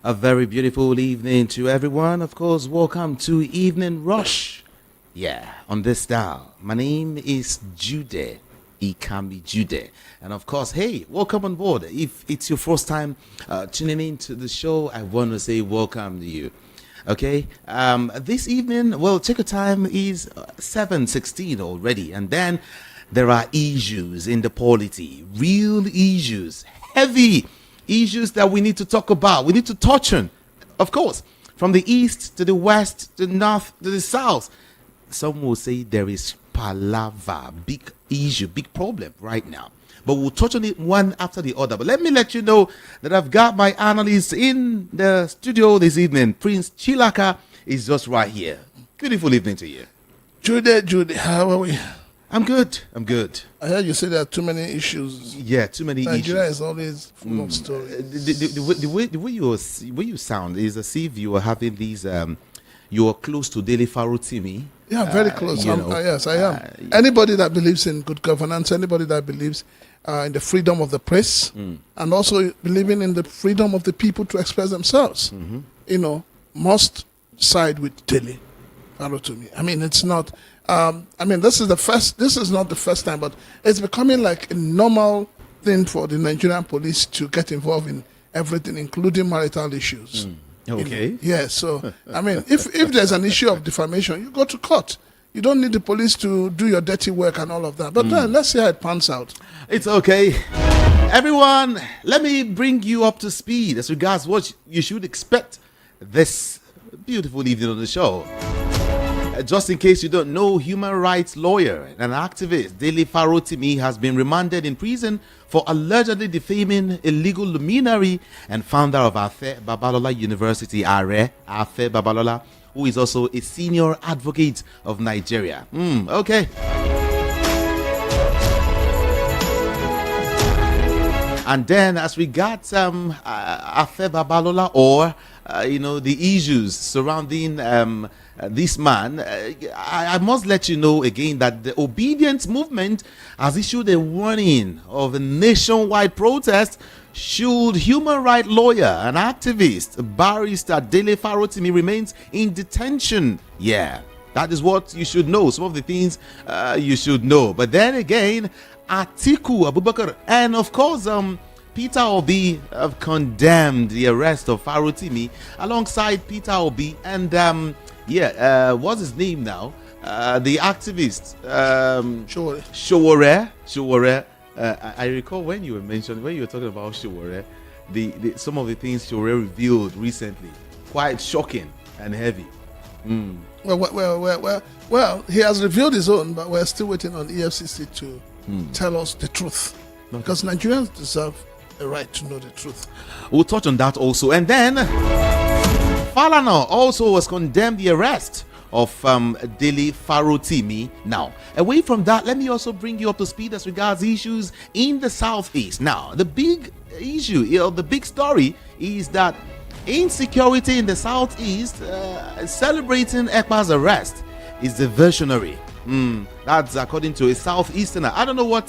A very beautiful evening to everyone. Of course, welcome to Evening Rush. Yeah, on this dial. My name is Jude. Ikami Jude. And of course, hey, welcome on board. If it's your first time tuning in to the show, I want to say welcome to you. Okay, this evening, well, check your time is 7:16 already. And then there are issues in the polity, real issues, heavy issues that we need to talk about. We need to touch on, of course, from the east to the west, to the north to the south. Some will say there is palaver, big issue, big problem right now. But we'll touch on it one after the other. But let me let you know that I've got my analyst in the studio this evening. Prince Chilaka is just right here. Beautiful evening to you. Jude, how are we? I'm good. I heard you say there are too many issues. Yeah, too many Nigeria issues. is always full of stories. The way you sound is as if you are having these. You are close to Deji Farotimi. Yeah, very close. Yes, I am. Anybody that believes in good governance, anybody that believes in the freedom of the press, and also believing in the freedom of the people to express themselves, must side with Deji Farotimi. I mean, it's not. This is not the first time, but it's becoming like a normal thing for the Nigerian police to get involved in everything, including marital issues. Okay. Yes. So, if there's an issue of defamation, you go to court. You don't need the police to do your dirty work and all of that. But then, let's see how it pans out. It's okay. Everyone, let me bring you up to speed as regards what you should expect this beautiful evening on the show. Just in case you don't know, human rights lawyer and activist Deji Farotimi has been remanded in prison for allegedly defaming a legal luminary and founder of Afe Babalola University, Are Afe Babalola, who is also a senior advocate of Nigeria. Okay. And then as regards Afe Babalola or the issues surrounding this man, I must let you know again that the obedience movement has issued a warning of a nationwide protest should human rights lawyer and activist barrister Deji Farotimi remains in detention. Yeah, that is what you should know. Some of the things you should know. But then again, Atiku Abubakar and of course Peter Obi have condemned the arrest of Farotimi alongside Peter Obi and what's his name now? The activist Showore. I recall when you were talking about Showore, some of the things Showore revealed recently, quite shocking and heavy. Well, he has revealed his own, but we're still waiting on EFCC to tell us the truth. Okay. Because Nigerians deserve a right to know the truth. We'll touch on that also. And then Falana also was condemned the arrest of Deji Farotimi. Now, away from that, let me also bring you up to speed as regards issues in the southeast. Now, the big issue, the big story is that insecurity in the southeast, celebrating Ekpa's arrest, is diversionary. That's according to a southeasterner. I don't know what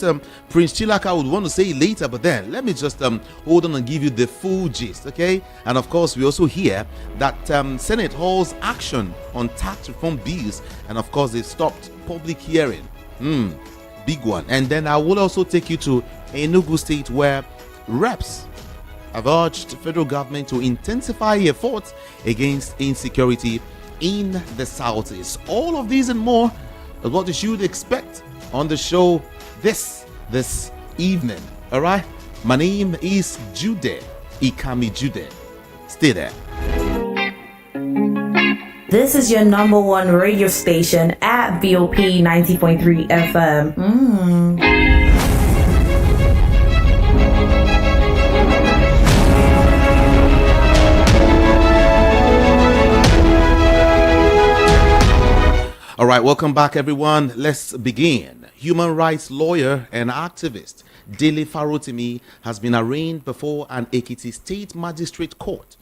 Prince Chilaka would want to say later, but then let me just hold on and give you the full gist, okay? And of course, we also hear that Senate holds action on tax reform bills, and of course, they stopped public hearing. Big one. And then I will also take you to Enugu State, where reps have urged the federal government to intensify efforts against insecurity in the southeast. All of these and more is what you should expect on the show this evening. All right, my name is Jude Ikami Jude. Stay there. This is your number one radio station at VOP 90.3 FM. All right, welcome back, everyone. Let's begin. Human rights lawyer and activist Deji Farotimi has been arraigned before an Ekiti State Magistrate Court.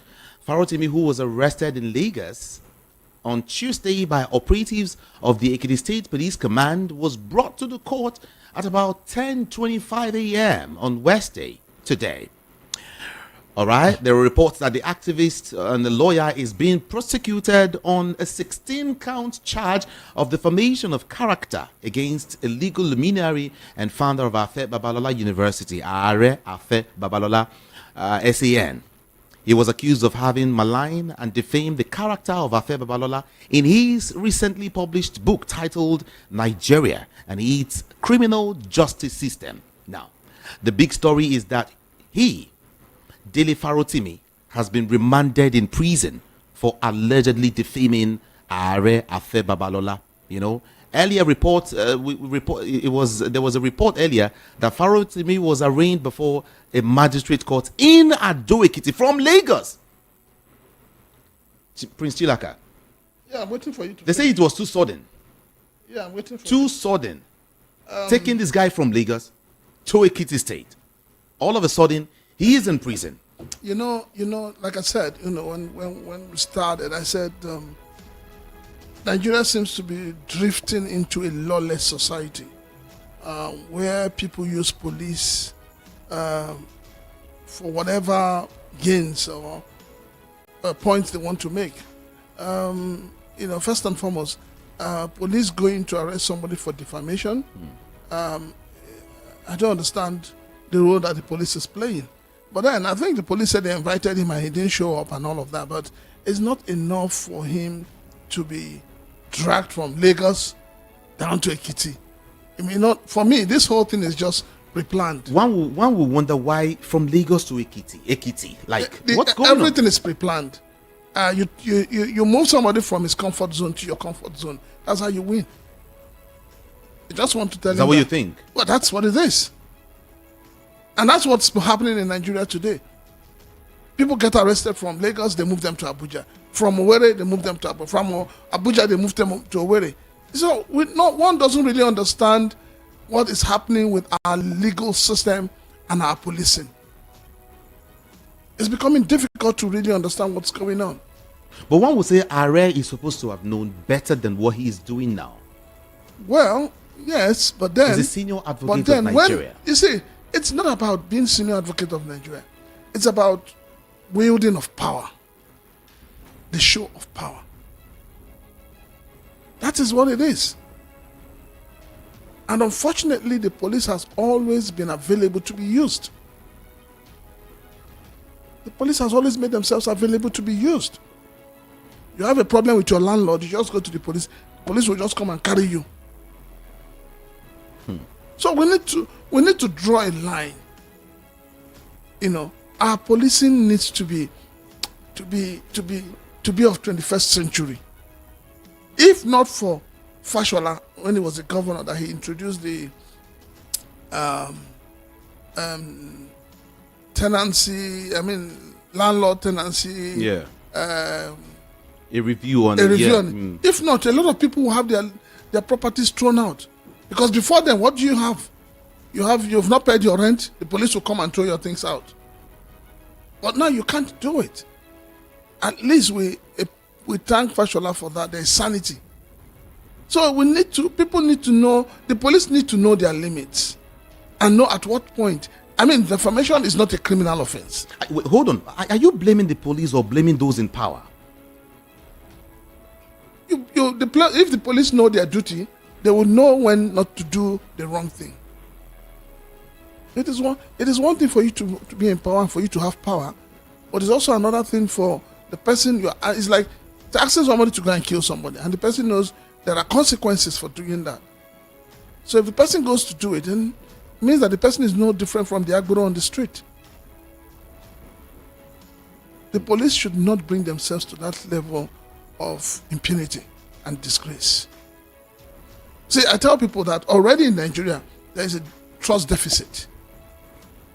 Farotimi, who was arrested in Lagos on Tuesday by operatives of the Ekiti State Police Command, was brought to the court at about 10:25 a.m. on Wednesday today. All right. There are reports that the activist and the lawyer is being prosecuted on a 16-count charge of defamation of character against a legal luminary and founder of Afe Babalola University, Are Afe Babalola SAN. He was accused of having maligned and defamed the character of Afe Babalola in his recently published book titled Nigeria and its Criminal Justice System. Now, the big story is that he, Deji Farotimi, has been remanded in prison for allegedly defaming Are Afe Babalola. You know, earlier reports, there was a report earlier that Farotimi was arraigned before a magistrate court in Ado-Ekiti from Lagos. Prince Chilaka. Yeah, I'm waiting for you to. They say it was too sudden. Yeah, I'm waiting for too sudden. Taking this guy from Lagos to Ekiti State. All of a sudden, he is in prison. You know, like I said, when we started, I said Nigeria seems to be drifting into a lawless society where people use police for whatever gains or points they want to make. First and foremost, police going to arrest somebody for defamation. I don't understand the role that the police is playing. But then I think the police said they invited him and he didn't show up and all of that. But it's not enough for him to be dragged from Lagos down to Ekiti. I mean, for me, this whole thing is just pre-planned. One will wonder why from Lagos to Ekiti. What's going on? Everything is pre-planned. You move somebody from his comfort zone to your comfort zone. That's how you win. You just want to tell him. Is that what you think? Well, that's what it is. And that's what's happening in Nigeria today. People get arrested from Lagos, they move them to Abuja. From Owerri, they move them to Abuja. From Abuja, they move them to Owerri. So one doesn't really understand what is happening with our legal system and our policing. It's becoming difficult to really understand what's going on. But one would say Are is supposed to have known better than what he is doing now. Well, yes, but then... He's a senior advocate of Nigeria. You see, it's not about being senior advocate of Nigeria. It's about wielding of power. The show of power. That is what it is. And unfortunately, the police has always been available to be used. The police has always made themselves available to be used. You have a problem with your landlord, you just go to the police. The police will just come and carry you. So we need to draw a line. Our policing needs to be of 21st century. If not for Fashola, when he was a governor, that he introduced the landlord tenancy. Yeah. A review on it. If not, a lot of people will have their properties thrown out. Because before then, what do you have? You've not paid your rent, the police will come and throw your things out. But now you can't do it. At least we thank Fashola for that. There is sanity. So people need to know, the police need to know their limits and know at what point. I mean, defamation is not a criminal offense. Wait, hold on. Are you blaming the police or blaming those in power? If the police know their duty, they will know when not to do the wrong thing. It is one thing for you to be in power and for you to have power, but it's also another thing for the person it's like asking somebody to go and kill somebody, and the person knows there are consequences for doing that. So if the person goes to do it, then it means that the person is no different from the agbero on the street. The police should not bring themselves to that level of impunity and disgrace. See, I tell people that already in Nigeria, there is a trust deficit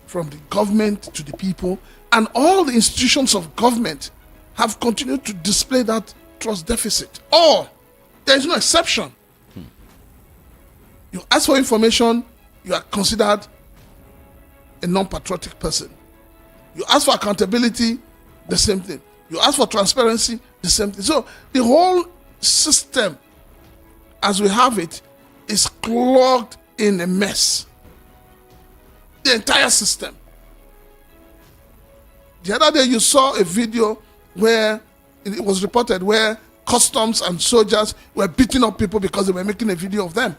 from the government to the people, and all the institutions of government have continued to display that trust deficit. There is no exception. You ask for information, you are considered a non-patriotic person. You ask for accountability, the same thing. You ask for transparency, the same thing. So the whole system, as we have it, is clogged in a mess. The entire system. The other day you saw a video where it was reported where customs and soldiers were beating up people because they were making a video of them.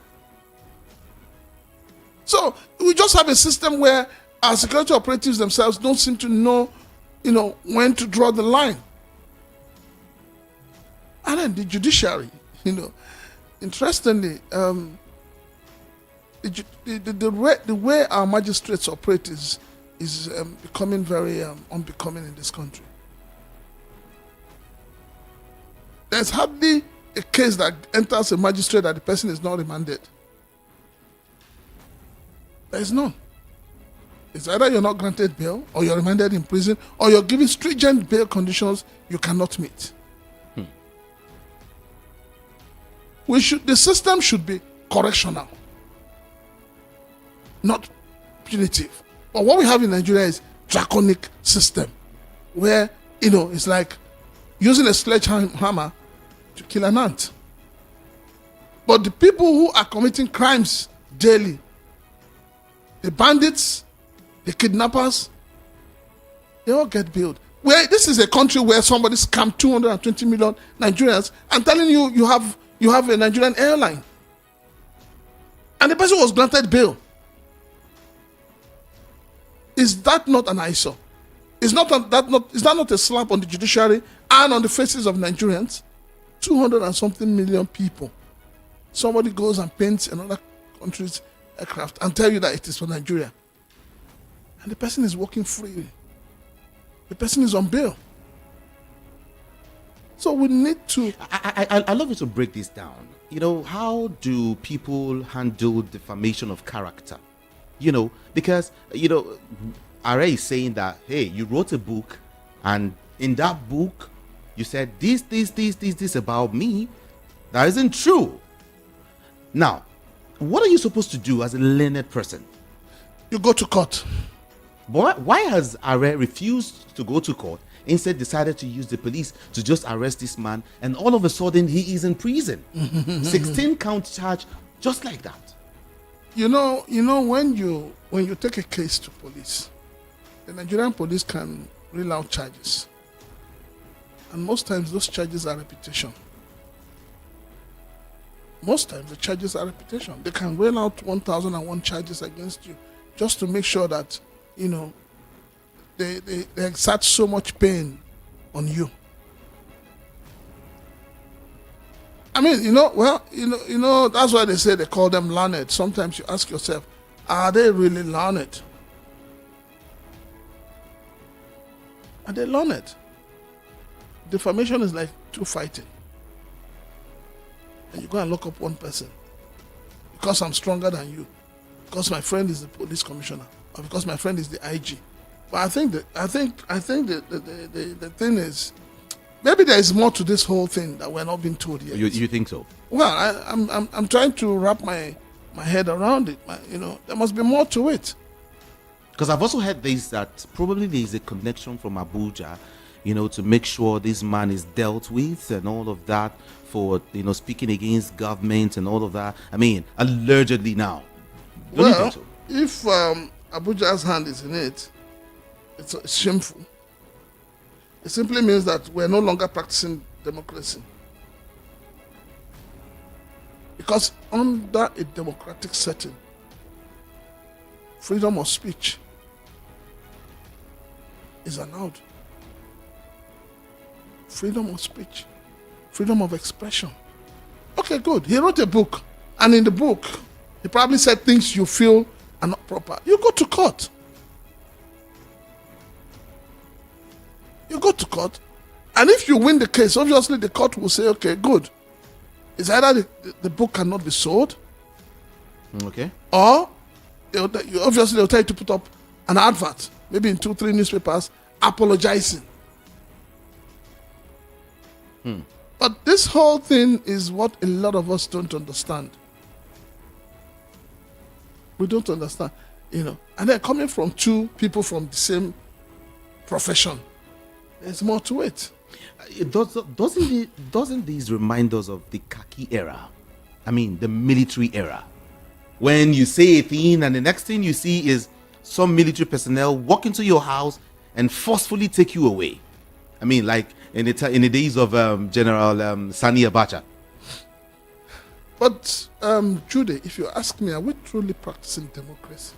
So we just have a system where our security operatives themselves don't seem to know, when to draw the line. And then the judiciary, interestingly, the way our magistrates operate is becoming very unbecoming in this country. There's hardly a case that enters a magistrate that the person is not remanded. There is none. It's either you're not granted bail, or you're remanded in prison, or you're given stringent bail conditions you cannot meet. The system should be correctional, not punitive. But what we have in Nigeria is draconic system, where it's like using a sledgehammer to kill an ant. But the people who are committing crimes daily, the bandits, the kidnappers, they all get bailed. This is a country where somebody scammed 220 million Nigerians. I'm telling you, you have a Nigerian airline, and the person was granted bail. Is that not an eyesore? Is that not a slap on the judiciary and on the faces of Nigerians? 200 and something million people. Somebody goes and paints another country's aircraft and tell you that it is for Nigeria. And the person is walking freely. The person is on bail. So we need to... I love you to break this down. How do people handle defamation of character? Because, Are is saying that, hey, you wrote a book, and in that book, you said this about me. That isn't true. Now, what are you supposed to do as a learned person? You go to court. But why has Are refused to go to court, instead decided to use the police to just arrest this man, and all of a sudden he is in prison? 16 count charge, just like that. When you take a case to police, the Nigerian police can reel out charges. And most times those charges are reputation. Most times the charges are reputation. They can reel out 1,001 charges against you just to make sure that, they exert so much pain on you. I mean, that's why they say they call them learned. Sometimes you ask yourself, are they really learned? Are they learned? Defamation is like two fighting. And you go and lock up one person because I'm stronger than you, because my friend is the police commissioner, or because my friend is the IG. But I think the thing is, maybe there is more to this whole thing that we're not being told yet. You think so? Well, I'm trying to wrap my head around it. There must be more to it. Because I've also heard this, that probably there is a connection from Abuja, to make sure this man is dealt with and all of that, for speaking against government and all of that. I mean, allegedly now. Don't you think so? If Abuja's hand is in it, it's shameful. It simply means that we're no longer practicing democracy. Because under a democratic setting, freedom of speech is allowed. Freedom of speech, freedom of expression. Okay, good. He wrote a book, and in the book, he probably said things you feel are not proper. You go to court. You go to court, and if you win the case, obviously the court will say, okay, good. It's either the book cannot be sold, okay, or obviously they'll tell you to put up an advert, maybe in 2-3 newspapers, apologizing. But this whole thing is what a lot of us don't understand. We don't understand, and they're coming from two people from the same profession. There's more to it. Doesn't these remind us of the khaki era? I mean, the military era. When you say a thing and the next thing you see is some military personnel walk into your house and forcefully take you away. I mean, like in the days of General Sani Abacha. But, Jude, if you ask me, are we truly practicing democracy?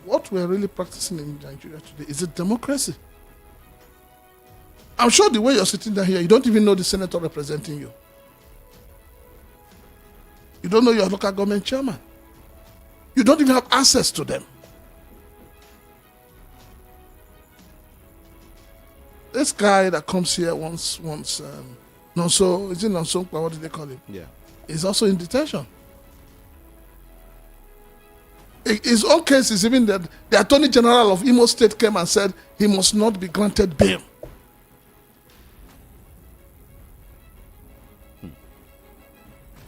What we're really practicing in Nigeria today, is it democracy? I'm sure the way you're sitting down here, you don't even know the senator representing you. You don't know your local government chairman. You don't even have access to them. This guy that comes here once, Nonso, is it Nonso? What do they call him? Yeah. He's also in detention. His own case is even that the Attorney General of Imo State came and said he must not be granted bail.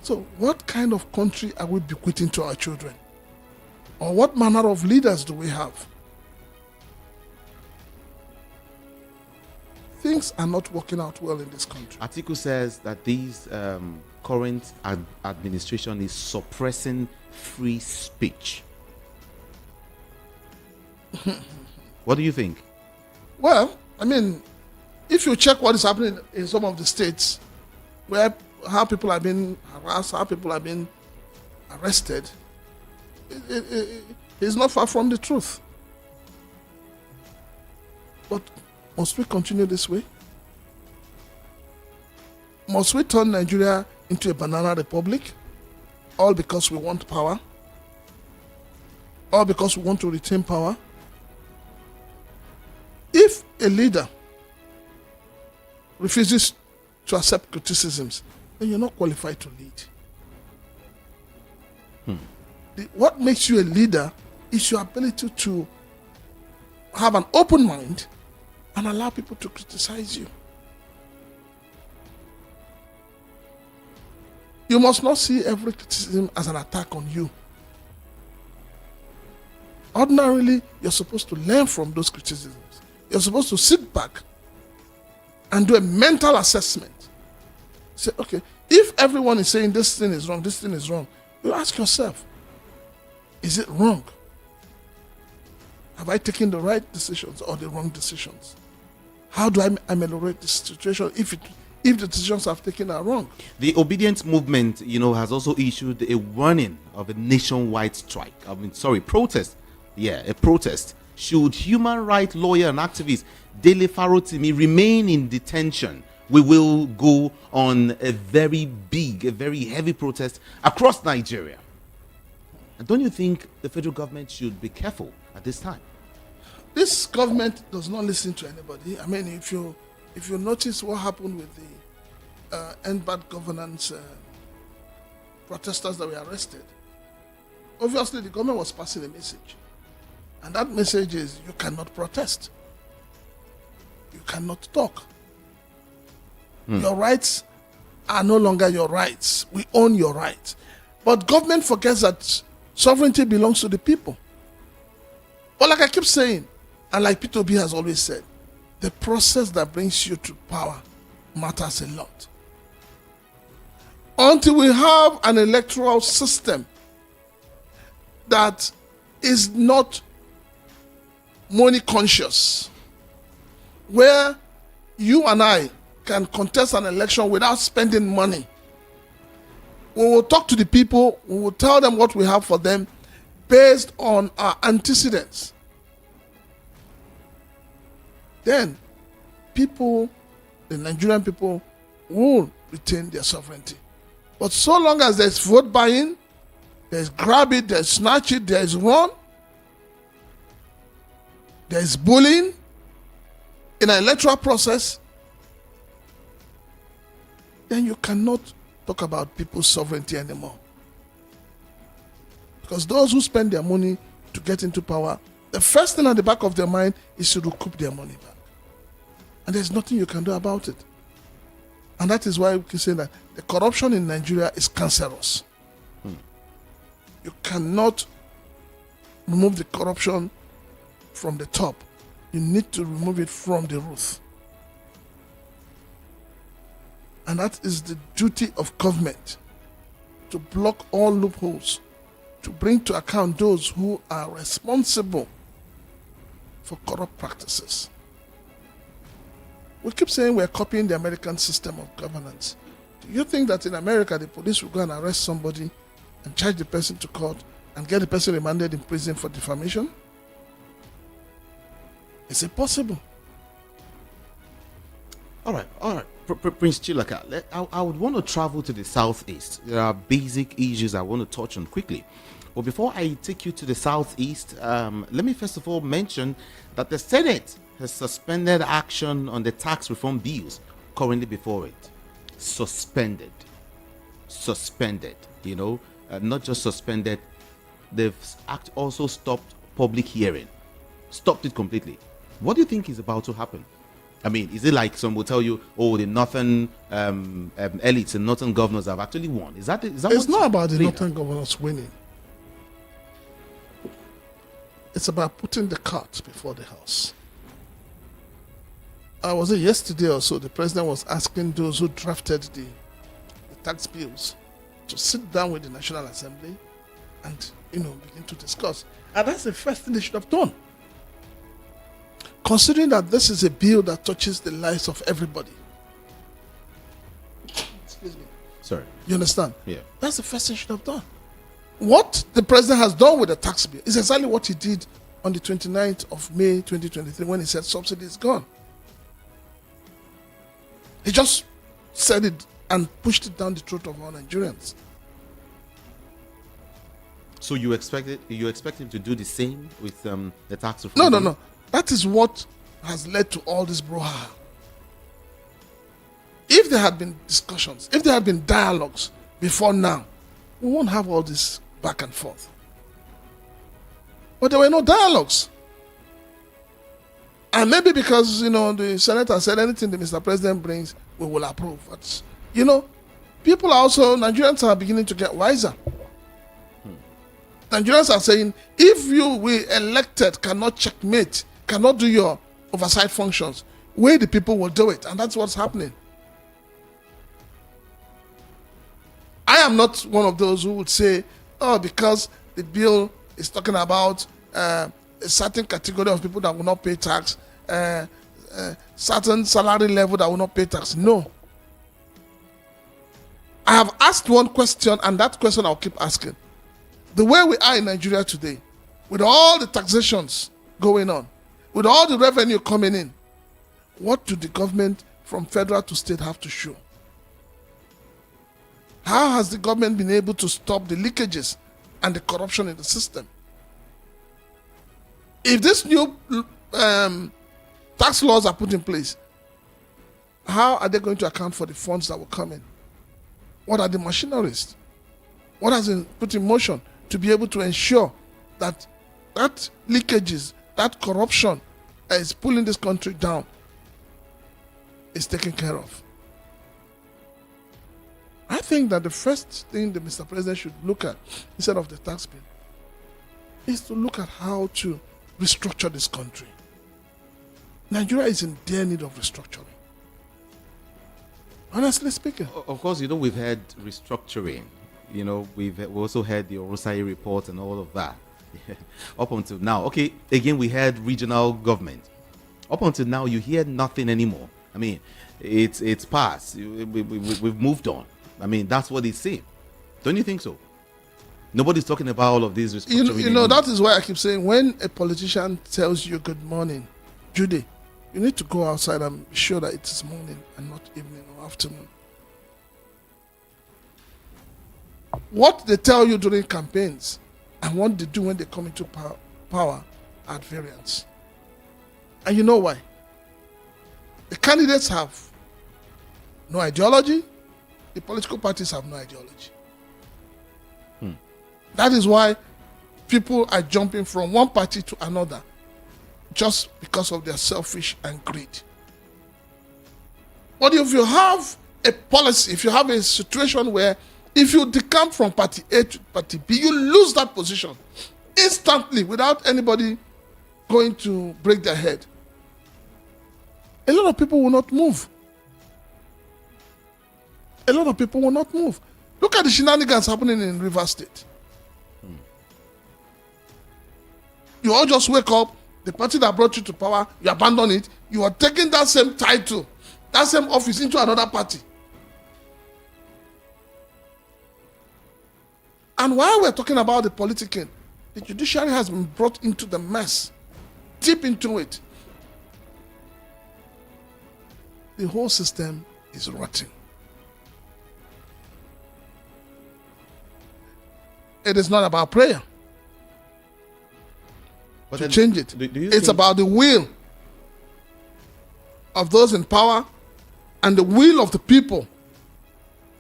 So what kind of country are we bequeathing to our children? Or what manner of leaders do we have? Things are not working out well in this country. Atiku says that this current administration is suppressing free speech. What do you think? Well, I mean, if you check what is happening in some of the states where how people have been harassed, how people have been arrested, it's not far from the truth. But must we continue this way? Must we turn Nigeria into a banana republic? All because we want power? All because we want to retain power? If a leader refuses to accept criticisms, then you're not qualified to lead. What makes you a leader is your ability to have an open mind and allow people to criticize you. You must not see every criticism as an attack on you. Ordinarily, you're supposed to learn from those criticisms. You're supposed to sit back and do a mental assessment. Say, okay, if everyone is saying this thing is wrong, this thing is wrong, you ask yourself, is it wrong? Have I taken the right decisions or the wrong decisions? How do I ameliorate this situation if the decisions I've taken are wrong? The obedience movement, has also issued a warning of a nationwide strike. Protest. Yeah, a protest. Should human rights lawyer and activist Deji Farotimi remain in detention, we will go on a very heavy protest across Nigeria. And don't you think the federal government should be careful at this time? This government does not listen to anybody. I mean, if you notice what happened with the End Bad Governance protesters that were arrested, obviously the government was passing a message. And that message is, you cannot protest. You cannot talk. Your rights are no longer your rights. We own your rights. But government forgets that sovereignty belongs to the people. But like I keep saying, and like P2B has always said, the process that brings you to power matters a lot. Until we have an electoral system that is not money conscious, where you and I can contest an election without spending money, we will talk to the people, we will tell them what we have for them based on our antecedents. Then people, the Nigerian people, will retain their sovereignty. But so long as there's vote buying, there's grab it, there's snatch it, there's run, there's bullying in an electoral process, then you cannot talk about people's sovereignty anymore. Because those who spend their money to get into power, the first thing at the back of their mind is to recoup their money back. And there's nothing you can do about it. And that is why we can say that the corruption in Nigeria is cancerous. You cannot remove the corruption from the top. You need to remove it from the root. And that is the duty of government, to block all loopholes to bring to account those who are responsible for corrupt practices. We keep saying we're copying the American system of governance. Do you think that in America the police will go and arrest somebody and charge the person to court and get the person remanded in prison for defamation? Is it possible? All right. Prince Chilaka, I would want to travel to the southeast. There are basic issues I want to touch on quickly. But before I take you to the southeast, let me first of all mention that the Senate has suspended action on the tax reform bills currently before it. Suspended. Not just suspended, they've also stopped public hearing. Stopped it completely. What do you think is about to happen? I mean, is it like some will tell you, oh, the northern elites and northern governors have actually won? Is that it's not about the northern governors winning. It's about putting the cart before the horse. Was it yesterday or so? The president was asking those who drafted the tax bills to sit down with the National Assembly and begin to discuss. And that's the first thing they should have done. Considering that this is a bill that touches the lives of everybody. Excuse me. Sorry. You understand? Yeah. That's the first thing he should have done. What the president has done with the tax bill is exactly what he did on the 29th of May 2023 when he said subsidy is gone. He just said it and pushed it down the throat of all Nigerians. So you expect him to do the same with the tax reform? No. That is what has led to all this brouhaha. If there had been discussions, if there had been dialogues before now, we won't have all this back and forth. But there were no dialogues. And maybe because, the senator said anything the Mr. President brings, we will approve. But, people are also, Nigerians are beginning to get wiser. Nigerians are saying, if we elected cannot checkmate, cannot do your oversight functions, we the people will do it. And that's what's happening. I am not one of those who would say, because the bill is talking about a certain category of people that will not pay tax, certain salary level that will not pay tax. No. I have asked one question, and that question I'll keep asking. The way we are in Nigeria today, with all the taxations going on, with all the revenue coming in, what do the government from federal to state have to show? How has the government been able to stop the leakages and the corruption in the system? If these new tax laws are put in place, how are they going to account for the funds that will come in? What are the machineries? What has been put in motion to be able to ensure that leakages, that corruption that is pulling this country down is taken care of? I think that the first thing the Mr. President should look at, instead of the tax bill, is to look at how to restructure this country. Nigeria is in dire need of restructuring. Honestly speaking. Of course, we've had restructuring. We've also had the Orosai report and all of that. Up until now. Okay, again, we had regional government. Up until now, you hear nothing anymore. I mean, it's past. We've moved on. I mean, that's what they say. Don't you think so? Nobody's talking about all of these restructuring. That is why I keep saying, when a politician tells you good morning, Judy, you need to go outside and be sure that it is morning and not evening or afternoon. What they tell you during campaigns and what they do when they come into power are at variance. And you know why? The candidates have no ideology. The political parties have no ideology. That is why people are jumping from one party to another just because of their selfish and greed. But if you have a policy, if you have a situation where if you decamp from party A to party B, you lose that position instantly without anybody going to break their head. A lot of people will not move. A lot of people will not move. Look at the shenanigans happening in Rivers State. You all just wake up, the party that brought you to power, you abandon it, you are taking that same title, that same office into another party. And while we're talking about the politicking, the judiciary has been brought into the mess, deep into it. The whole system is rotting. It is not about prayer to change it. It's about the will of those in power and the will of the people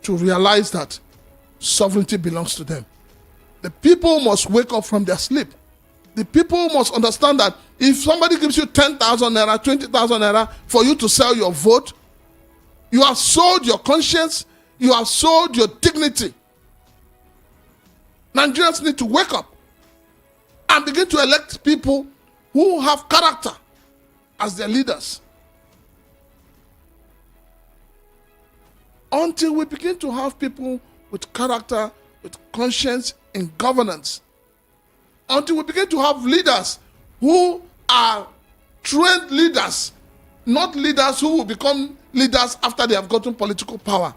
to realize that sovereignty belongs to them. The people must wake up from their sleep. The people must understand that if somebody gives you 10,000 naira, 20,000 naira for you to sell your vote, you have sold your conscience, you have sold your dignity. Nigerians need to wake up and begin to elect people who have character as their leaders. Until we begin to have people with character, with conscience in governance, until we begin to have leaders who are trained leaders, not leaders who will become leaders after they have gotten political power,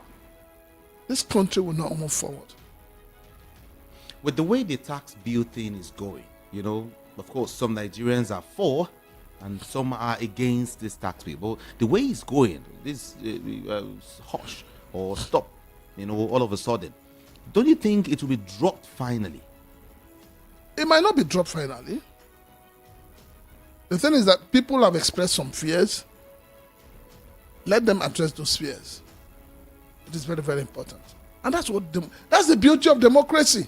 this country will not move forward. With the way the tax bill thing is going, of course, some Nigerians are for and some are against this tax bill. But the way it's going, this hush or stop, all of a sudden, don't you think it will be dropped finally? It might not be dropped finally. The thing is that people have expressed some fears. Let them address those fears. It is very, very important. And that's the beauty of democracy.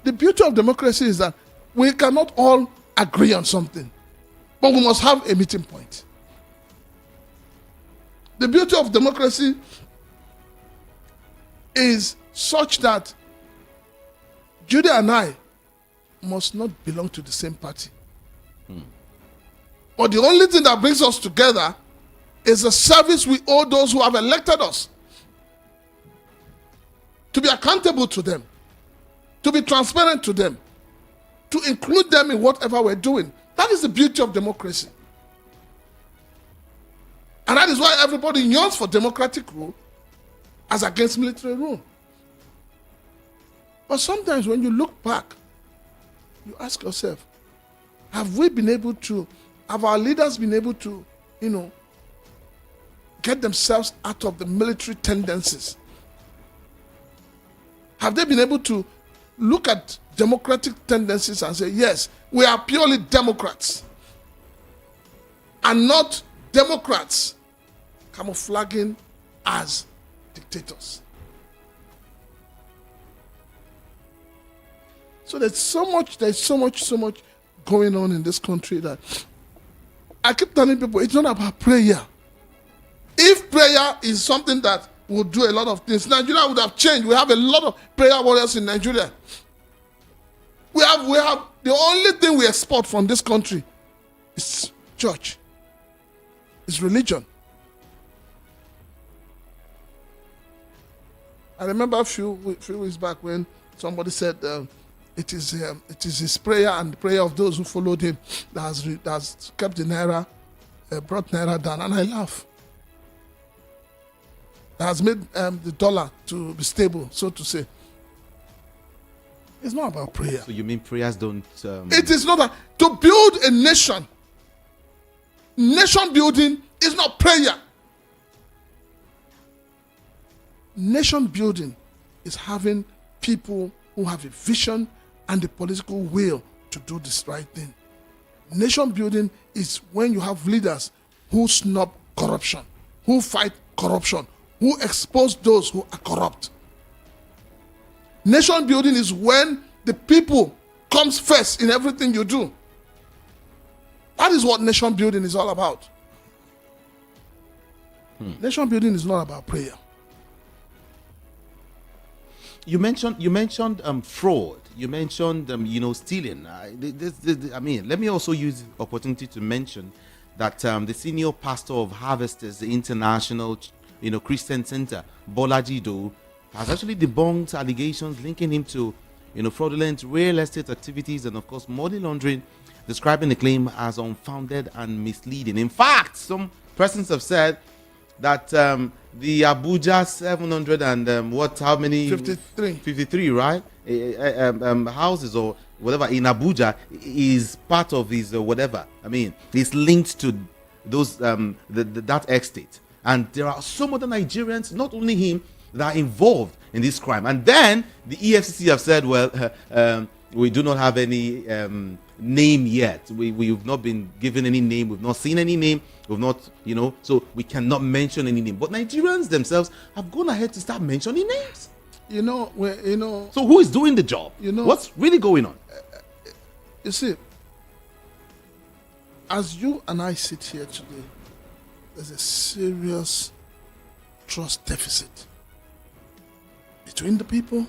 The beauty of democracy is that we cannot all agree on something, but we must have a meeting point. The beauty of democracy is such that Judy and I must not belong to the same party. But the only thing that brings us together is the service we owe those who have elected us. To be accountable to them, to be transparent to them, to include them in whatever we're doing. That is the beauty of democracy. And that is why everybody yearns for democratic rule as against military rule. But sometimes when you look back, you ask yourself, have our leaders been able to, get themselves out of the military tendencies? Have they been able to look at democratic tendencies and say, yes, we are purely Democrats and not Democrats camouflaging as dictators? So there's so much going on in this country that I keep telling people it's not about prayer. If prayer is something that will do a lot of things, Nigeria would have changed. We have a lot of prayer warriors in Nigeria. We have the only thing we export from this country is church, is religion. I remember a few weeks back when somebody said it is his prayer and the prayer of those who followed him that has kept the naira, brought naira down, and I laugh. That has made the dollar to be stable, so to say. It's not about prayer. So you mean prayers don't... It is not to build a nation. Nation building is not prayer. Nation building is having people who have a vision and the political will to do this right thing. Nation building is when you have leaders who snub corruption, who fight corruption, who expose those who are corrupt. Nation building is when the people comes first in everything you do. That is what nation building is all about. Nation building is not about prayer. You mentioned fraud. You mentioned stealing. Let me also use the opportunity to mention that the senior pastor of Harvesters International, Christian Center, Bolaji Do, has actually debunked allegations linking him to, fraudulent real estate activities, and of course money laundering, describing the claim as unfounded and misleading. In fact, some persons have said that the Abuja 700 and how many? 53, right? Houses or whatever in Abuja is part of his whatever. I mean, it's linked to those that estate. And there are some other Nigerians, not only him, that are involved in this crime. And then the EFCC have said, well, we do not have any name yet. We've not been given any name. We've not seen any name. We've not, so we cannot mention any name. But Nigerians themselves have gone ahead to start mentioning names. So who is doing the job? What's really going on? You see, as you and I sit here today, there's a serious trust deficit between the people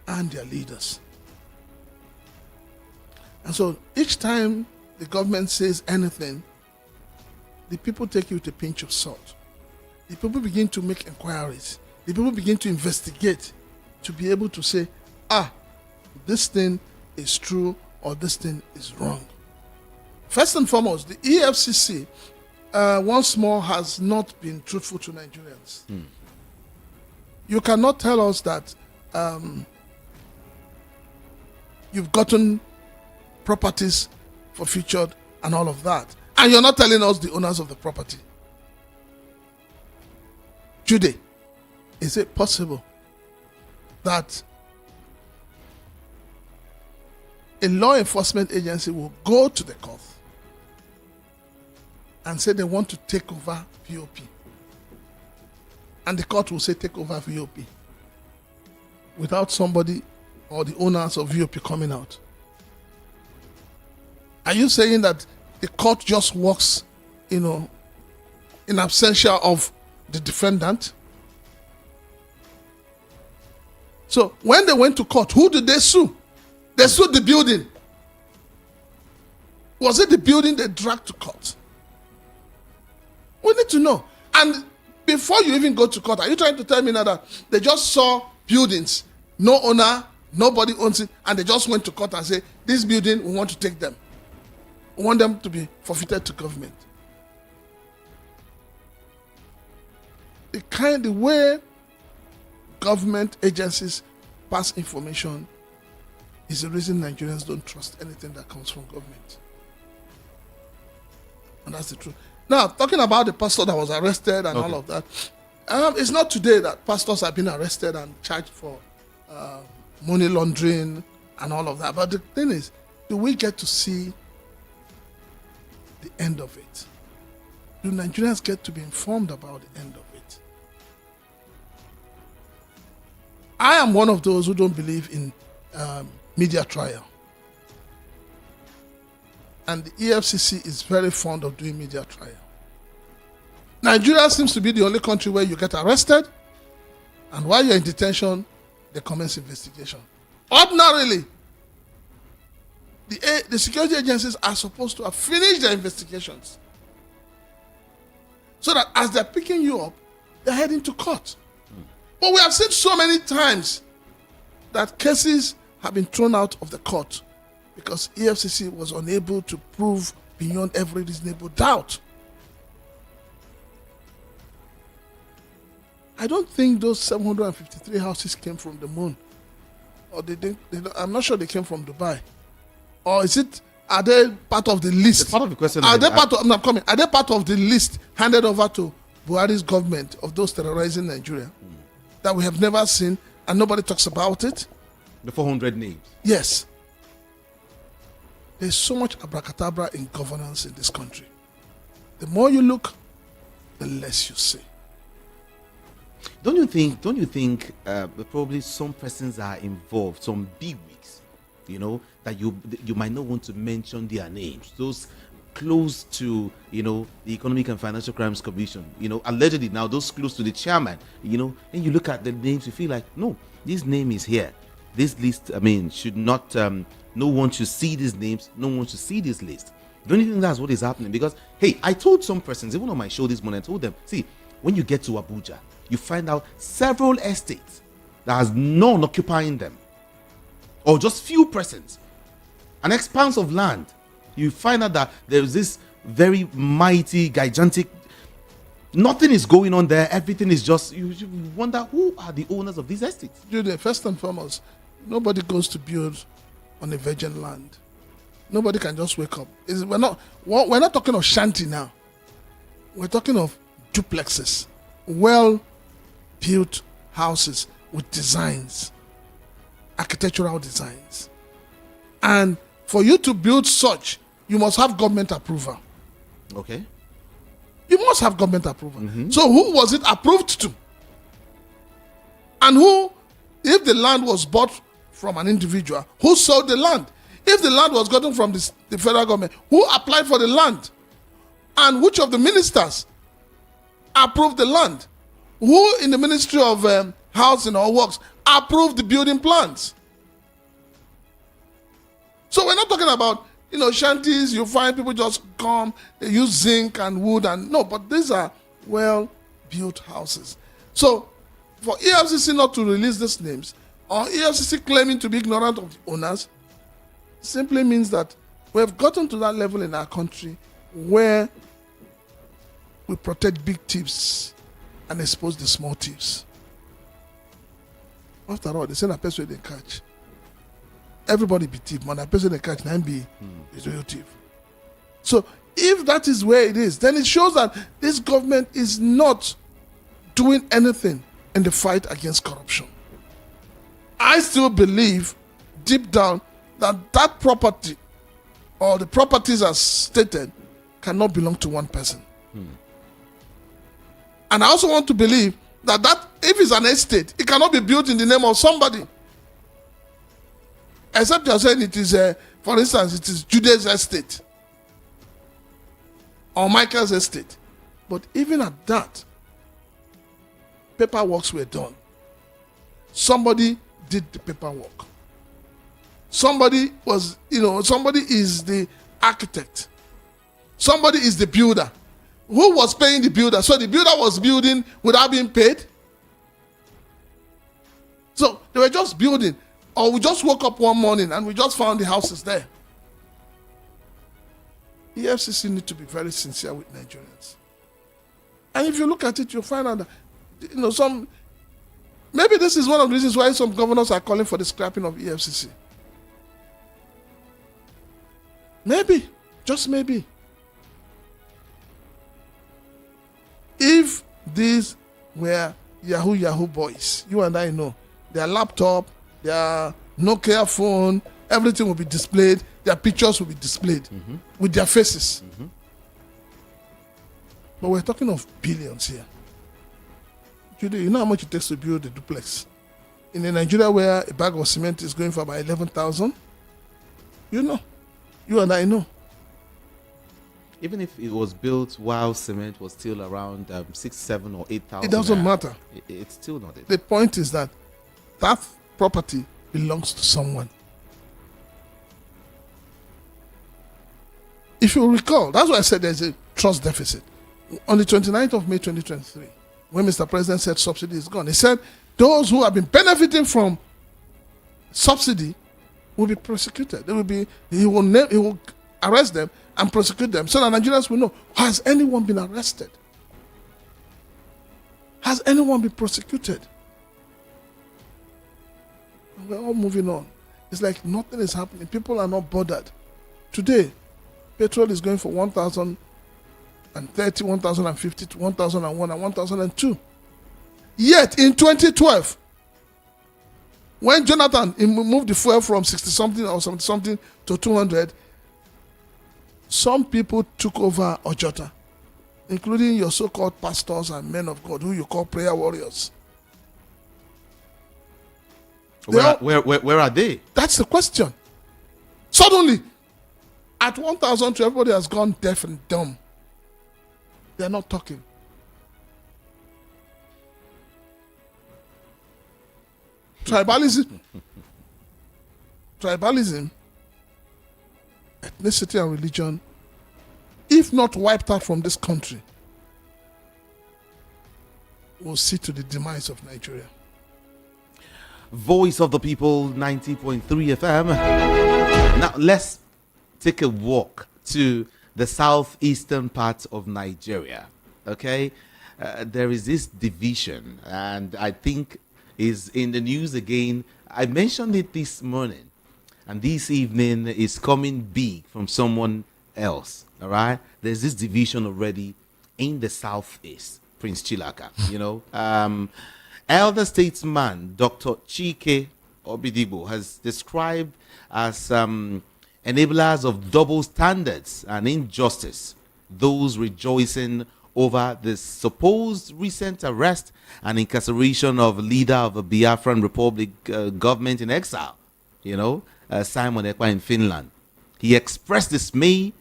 and their leaders. And so each time the government says anything, the people take it with a pinch of salt. The people begin to make inquiries. The people begin to investigate to be able to say, this thing is true or this thing is wrong. First and foremost, the EFCC once more has not been truthful to Nigerians. You cannot tell us that you've gotten properties for featured and all of that, and you're not telling us the owners of the property. Jude, is it possible that a law enforcement agency will go to the court and say they want to take over VOP, and the court will say take over VOP without somebody or the owners of VOP coming out? Are you saying that the court just works, in absentia of the defendant? So when they went to court, who did they sue? They sued the building. Was it the building they dragged to court? We need to know. And before you even go to court, are you trying to tell me now that they just saw buildings, no owner, nobody owns it, and they just went to court and say, this building, we want to take them. We want them to be forfeited to government. The way government agencies pass information is the reason Nigerians don't trust anything that comes from government. And that's the truth. Now, talking about the pastor that was arrested and all of that, it's not today that pastors have been arrested and charged for money laundering and all of that. But the thing is, do we get to see the end of it? Do Nigerians get to be informed about the end of it? I am one of those who don't believe in media trial. And the EFCC is very fond of doing media trial. Nigeria seems to be the only country where you get arrested, and while you're in detention, they commence investigation. Ordinarily, the security agencies are supposed to have finished their investigations, so that as they're picking you up, they're heading to court. But we have seen so many times that cases have been thrown out of the court because EFCC was unable to prove beyond every reasonable doubt. I don't think those 753 houses came from the moon, or I'm not sure they came from Dubai, or are they part of the list? It's part of the question. Are they part of the list handed over to Buhari's government of those terrorizing Nigeria that we have never seen and nobody talks about it? The 400 names. Yes. There's so much abracadabra in governance in this country. The more you look, the less you see. Don't you think probably some persons are involved, some bigwigs, that you might not want to mention their names, those close to the Economic and Financial Crimes Commission, allegedly now those close to the chairman, and you look at the names, you feel like, no, this name is here, this list, should not, no one should see these names, no one should see this list. Don't you think that's what is happening? Because hey, I told some persons even on my show this morning, I told them, see, when you get to Abuja, you find out several estates that has none occupying them, or just few persons, an expanse of land, you find out that there is this very mighty, gigantic, nothing is going on there. Everything is just, you wonder who are the owners of these estates. Jude, first and foremost, nobody goes to build on a virgin land. Nobody can just wake up. We're not talking of shanty now. We're talking of duplexes, well-built houses with designs, architectural designs. And for you to build such, you must have government approval. Okay. You must have government approval. So who was it approved to? And who, if the land was bought from an individual, who sold the land? If the land was gotten from the federal government, who applied for the land? And which of the ministers approved the land? Who in the Ministry of Housing or Works approved the building plans? So we're not talking about, shanties, you find people just come, they use zinc and wood and no, but these are well-built houses. So for EFCC not to release these names, or EFCC claiming to be ignorant of the owners, simply means that we have gotten to that level in our country where we protect big thieves and expose the small thieves. After all, they say a person they catch. Everybody be thief, man. A person they catch, now be is real thief. So if that is where it is, then it shows that this government is not doing anything in the fight against corruption. I still believe deep down that property or the properties as stated cannot belong to one person. And I also want to believe that if it's an estate, it cannot be built in the name of somebody. Except you're saying it is, for instance, it is Jude's estate or Michael's estate. But even at that, paperwork were done. Somebody did the paperwork. Somebody was, somebody is the architect. Somebody is the builder. Who was paying the builder? So the builder was building without being paid? So they were just building. Or we just woke up one morning and we just found the houses there. The FCC need to be very sincere with Nigerians. And if you look at it, you'll find out that, maybe this is one of the reasons why some governors are calling for the scrapping of EFCC. Maybe, just maybe. If these were Yahoo boys, you and I know, their laptop, their Nokia phone, everything will be displayed, their pictures will be displayed with their faces. But we're talking of billions here. You know how much it takes to build a duplex? In a Nigeria where a bag of cement is going for about 11,000, you and I know. Even if it was built while cement was still around 6, 7, or 8,000, it doesn't matter. It's still not it. The point is that property belongs to someone. If you recall, that's why I said there's a trust deficit. On the 29th of May 2023, when Mr. President said subsidy is gone, he said those who have been benefiting from subsidy will be prosecuted. He will arrest them and prosecute them so that Nigerians will know, has anyone been arrested? Has anyone been prosecuted? And we're all moving on. It's like nothing is happening. People are not bothered. Today, petrol is going for 1,030, 1,050, 1,001, and 1,002. Yet in 2012, when Jonathan moved the fuel from 60-something or 70-something to 200, some people took over Ojota, including your so-called pastors and men of God, who you call prayer warriors. Where are they? That's the question. Suddenly, at 1,002, everybody has gone deaf and dumb. They're not talking. Tribalism, ethnicity and religion, if not wiped out from this country, will see to the demise of Nigeria. Voice of the People, 90.3 FM. Now, let's take a walk to the southeastern part of Nigeria. Okay? There is this division, and I think is in the news again. I mentioned it this morning, and this evening is coming big from someone else. All right? There's this division already in the southeast, Prince Chilaka, elder statesman Dr. Chike Obidigbo has described as enablers of double standards and injustice those rejoicing over the supposed recent arrest and incarceration of leader of the Biafran Republic government in exile, Simon Ekpa in Finland. He expressed dismay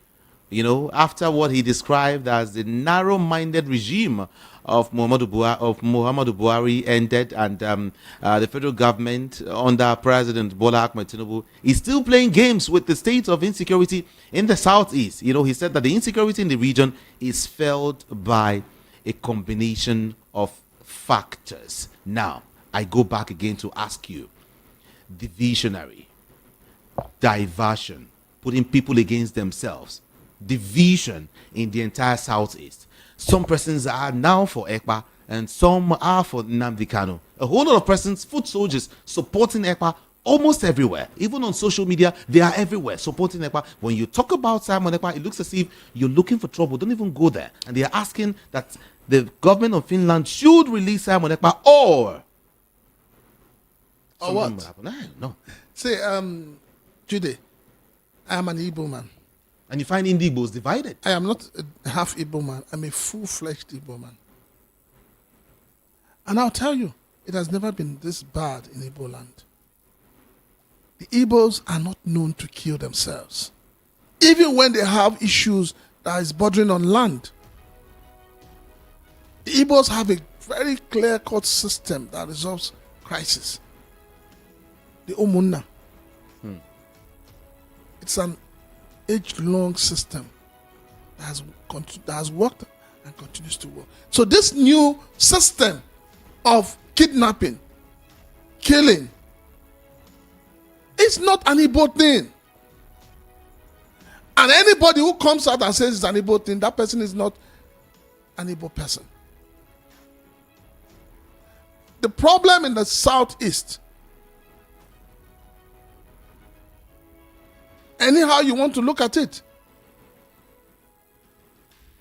after what he described as the narrow-minded regime of Muhammadu Buhari ended, and the federal government under President Bola Ahmed Tinubu is still playing games with the state of insecurity in the southeast. He said that the insecurity in the region is felt by a combination of factors. Now, I go back again to ask you, divisionary, diversion, putting people against themselves, division in the entire southeast. Some persons are now for Ekpa and some are for Nnamdi Kanu. A whole lot of persons, foot soldiers, supporting Ekpa almost everywhere. Even on social media, they are everywhere supporting Ekpa. When you talk about Simon Ekpa, it looks as if you're looking for trouble. Don't even go there. And they are asking that the government of Finland should release Simon Ekpa or what? I don't know. Say, Jude, I am an Igbo man. And you find Indigbos divided. I am not a half Igbo man. I'm a full-fledged Igbo man. And I'll tell you, it has never been this bad in Igbo land. The Igbos are not known to kill themselves. Even when they have issues that is bordering on land. The Igbos have a very clear-cut system that resolves crisis. The Omunna. It's an age-long system that has worked and continues to work. So this new system of kidnapping, killing, it's not an Igbo thing. And anybody who comes out and says it's an Igbo thing, that person is not an Igbo person. The problem in the southeast, anyhow you want to look at it,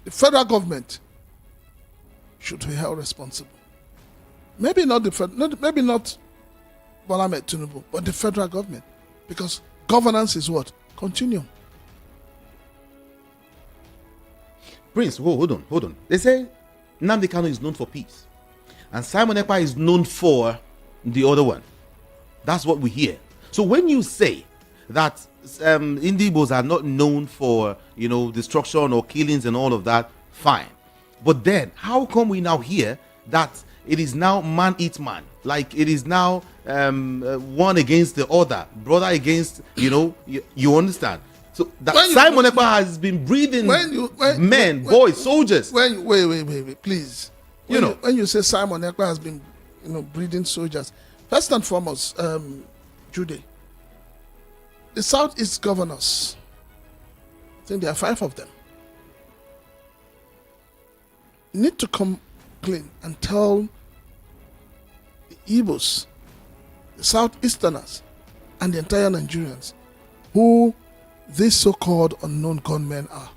the federal government should be held responsible. Maybe not maybe not Bola Ahmed Tinubu, but the federal government, because governance is what? Continuum. Prince, hold on. They say Nnamdi Kanu is known for peace, and Simon Ekpa is known for the other one. That's what we hear. So when you say that Indigbos are not known for, destruction or killings and all of that, fine. But then, how come we now hear that it is now man eat man? Like it is now one against the other, brother against, you understand? So that Simon Ekpa has been breeding boys, soldiers. Wait, please. When you say Simon Ekpa has been, breeding soldiers, first and foremost, Jude, the Southeast governors, I think there are 5 of them, need to come clean and tell the Igbos, the Southeasterners, and the entire Nigerians who these so-called unknown gunmen are.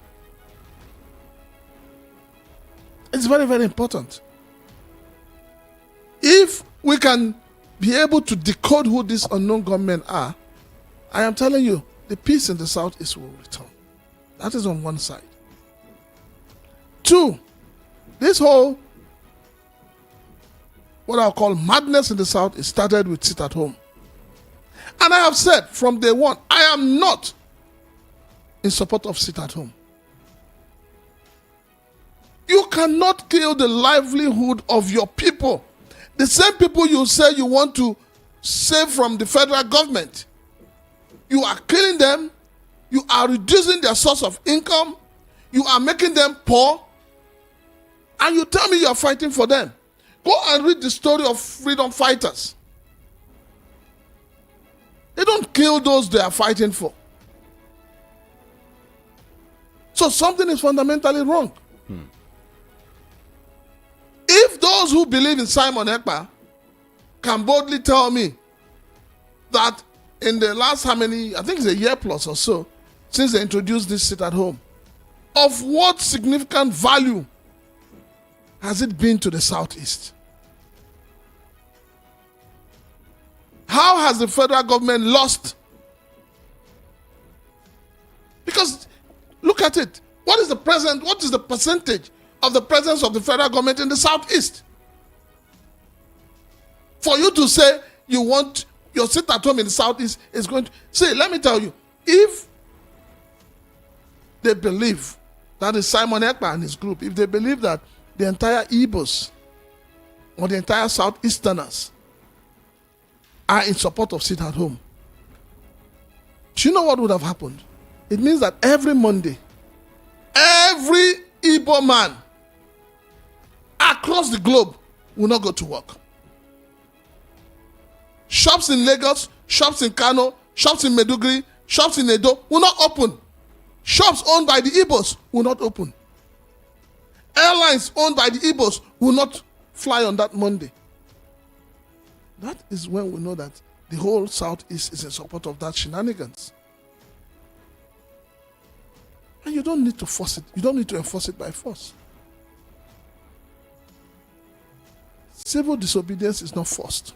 It's very, very important. If we can be able to decode who these unknown gunmen are, I am telling you, the peace in the southeast will return. That is on one side. 2, this whole, what I'll call madness in the south, started with sit at home. And I have said from day one, I am not in support of sit at home. You cannot kill the livelihood of your people. The same people you say you want to save from the federal government. You are killing them. You are reducing their source of income. You are making them poor. And you tell me you are fighting for them. Go and read the story of freedom fighters. They don't kill those they are fighting for. So something is fundamentally wrong. If those who believe in Simon Ekpa can boldly tell me that in the last I think it's a year plus or so, since they introduced this sit at home, of what significant value has it been to the Southeast? How has the federal government lost? Because look at it. What is the percentage of the presence of the federal government in the Southeast? For you to say you want your sit at home in the Southeast is going to say, let me tell you, if they believe that is Simon Ekpa and his group, if they believe that the entire Igbos or the entire Southeasterners are in support of sit at home, do you know what would have happened? It means that every Monday, every Igbo man across the globe will not go to work. Shops in Lagos, shops in Kano, shops in Meduguri, shops in Edo will not open. Shops owned by the Igbos will not open. Airlines owned by the Igbos will not fly on that Monday. That is when we know that the whole Southeast is in support of that shenanigans. And you don't need to force it. You don't need to enforce it by force. Civil disobedience is not forced.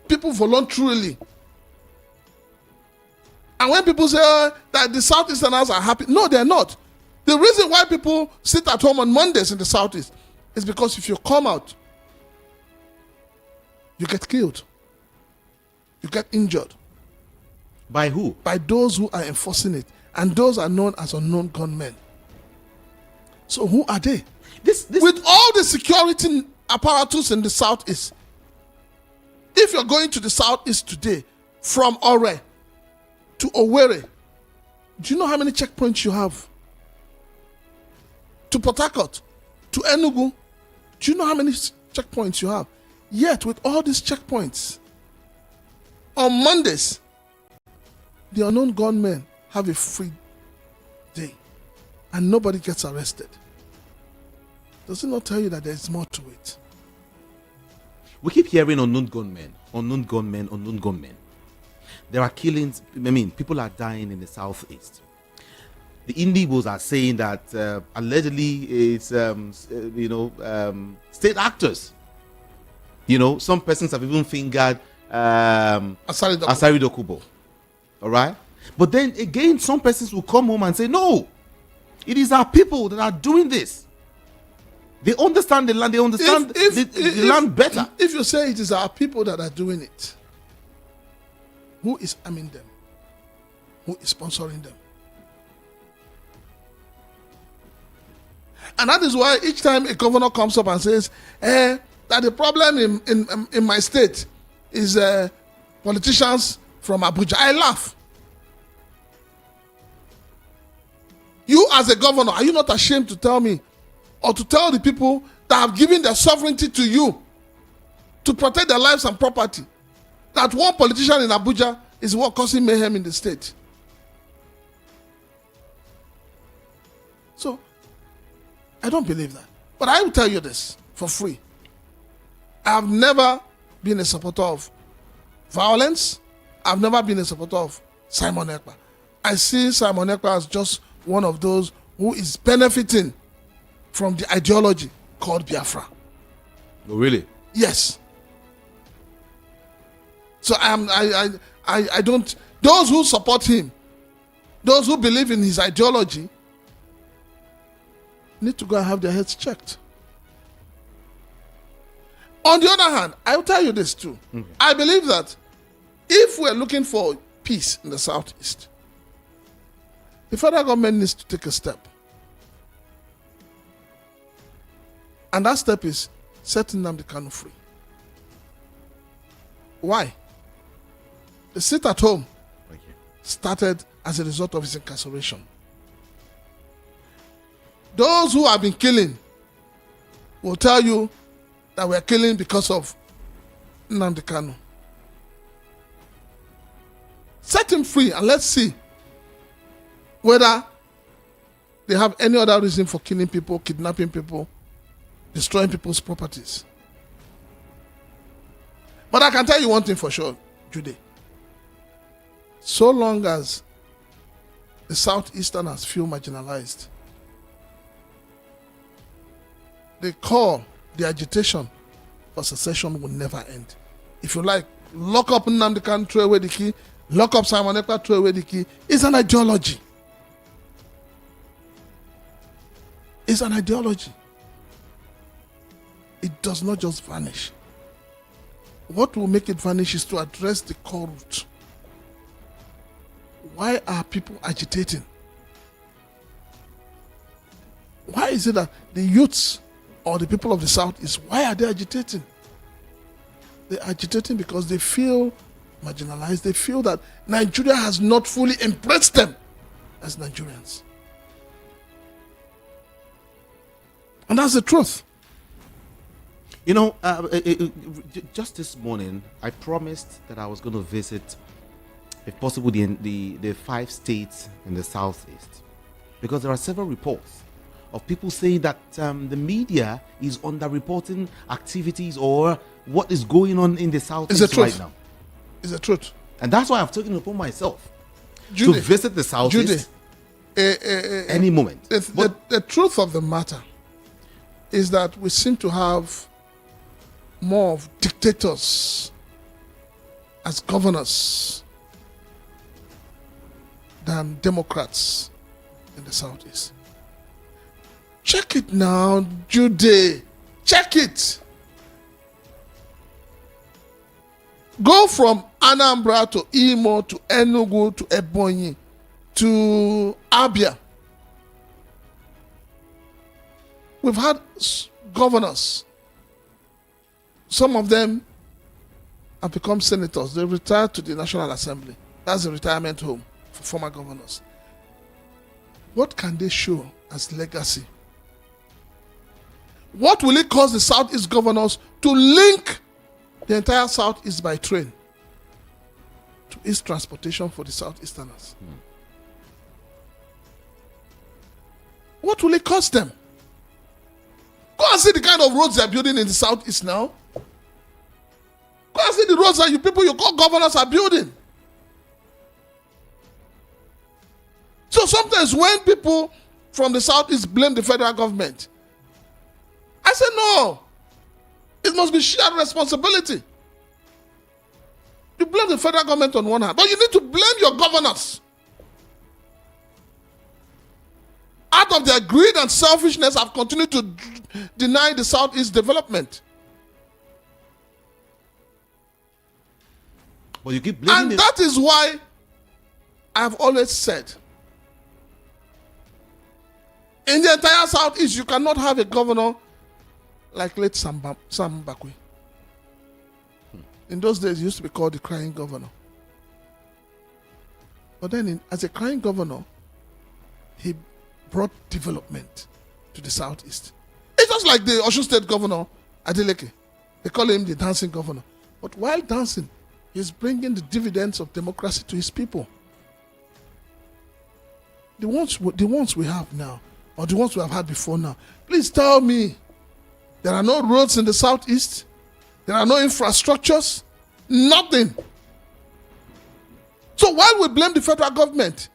People voluntarily. And when people say that the Southeasterners are happy, no, they're not. The reason why people sit at home on Mondays in the Southeast is because if you come out, you get killed. You get injured. By who? By those who are enforcing it. And those are known as unknown gunmen. So who are they? With all the security apparatus in the Southeast, if you're going to the Southeast today, from Ore to Owerri, do you know how many checkpoints you have? To Port Harcourt, to Enugu, do you know how many checkpoints you have? Yet, with all these checkpoints, on Mondays, the unknown gunmen have a free day and nobody gets arrested. Does it not tell you that there's more to it? We keep hearing unknown gunmen, unknown gunmen, unknown gunmen. There are killings. People are dying in the Southeast. The Indigbos are saying that allegedly it's, state actors. Some persons have even fingered Asari Dokubo. All right? But then again, some persons will come home and say, no, it is our people that are doing this. They understand the land. They understand the land better. If you say it is our people that are doing it, who is arming them? Who is sponsoring them? And that is why each time a governor comes up and says, that the problem in my state is politicians from Abuja, I laugh. You as a governor, are you not ashamed to tell me or to tell the people that have given their sovereignty to you to protect their lives and property that one politician in Abuja is what causing mayhem in the state? So, I don't believe that. But I will tell you this for free. I have never been a supporter of violence. I've never been a supporter of Simon Ekpa. I see Simon Ekpa as just one of those who is benefiting from the ideology called Biafra. Oh, really? Yes. So I don't. Those who support him, those who believe in his ideology, need to go and have their heads checked. On the other hand, I will tell you this too. Okay. I believe that if we're looking for peace in the Southeast, the federal government needs to take a step. And that step is setting Nnamdi Kanu free. Why? The sit at home started as a result of his incarceration. Those who have been killing will tell you that we're killing because of Nnamdi Kanu. Set him free and let's see whether they have any other reason for killing people, kidnapping people, destroying people's properties. But I can tell you one thing for sure, Judy. So long as the Southeasterners feel marginalized, the call, the agitation for secession will never end. If you like, lock up Nnamdi Kanu, throw away the key. Lock up Simon Ekpa, throw away the key. It's an ideology. It's an ideology. It does not just vanish. What will make it vanish is to address the core root. Why are people agitating? Why is it that the youths or the people of the Southeast, why are they agitating? They're agitating because they feel marginalized. They feel that Nigeria has not fully embraced them as Nigerians. And that's the truth. You know, just this morning, I promised that I was going to visit, if possible, the 5 states in the Southeast. Because there are several reports of people saying that the media is underreporting activities or what is going on in the Southeast right now. It's the truth. And that's why I've taken it upon myself to visit the Southeast any moment. The truth of the matter is that we seem to have more of dictators as governors than Democrats in the Southeast. Check it now, Jude. Check it. Go from Anambra to Imo to Enugu to Ebonyi to Abia. We've had governors. Some of them have become senators. They retired to the National Assembly. That's a retirement home for former governors. What can they show as legacy? What will it cause the Southeast governors to link the entire Southeast by train to ease transportation for the Southeasterners? What will it cost them? Go and see the kind of roads they're building in the Southeast now. Go and see the roads that you people you call governors are building. So sometimes when people from the Southeast blame the federal government, I say no. It must be shared responsibility. You blame the federal government on one hand, but you need to blame your governors. Out of their greed and selfishness, have continued to deny the Southeast development. But you keep blaming and that is why I've always said, in the entire Southeast, you cannot have a governor like late Sam Mbakwe. In those days, he used to be called the crying governor. But then, as a crying governor, he brought development to the Southeast. It's just like the Osun State governor, Adeleke. They call him the dancing governor. But while dancing, he's bringing the dividends of democracy to his people. The ones we have now, or the ones we have had before now, please tell me, there are no roads in the Southeast. There are no infrastructures. Nothing. So while we blame the federal government,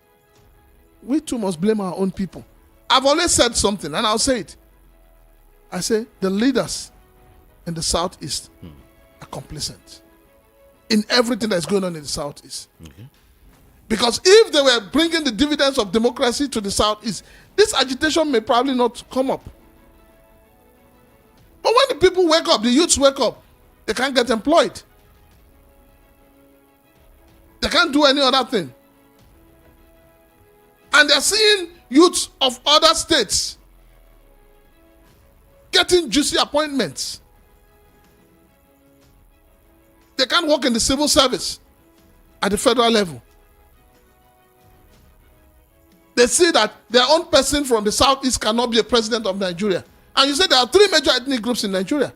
we too must blame our own people. I've always said something, and I'll say it. I say the leaders in the Southeast are complicit in everything that's going on in the Southeast. Okay. Because if they were bringing the dividends of democracy to the Southeast, this agitation may probably not come up. But when the people wake up, the youths wake up, they can't get employed. They can't do any other thing. And they're seeing youths of other states getting juicy appointments. They can't work in the civil service at the federal level. They see that their own person from the Southeast cannot be a president of Nigeria. And you say there are 3 major ethnic groups in Nigeria.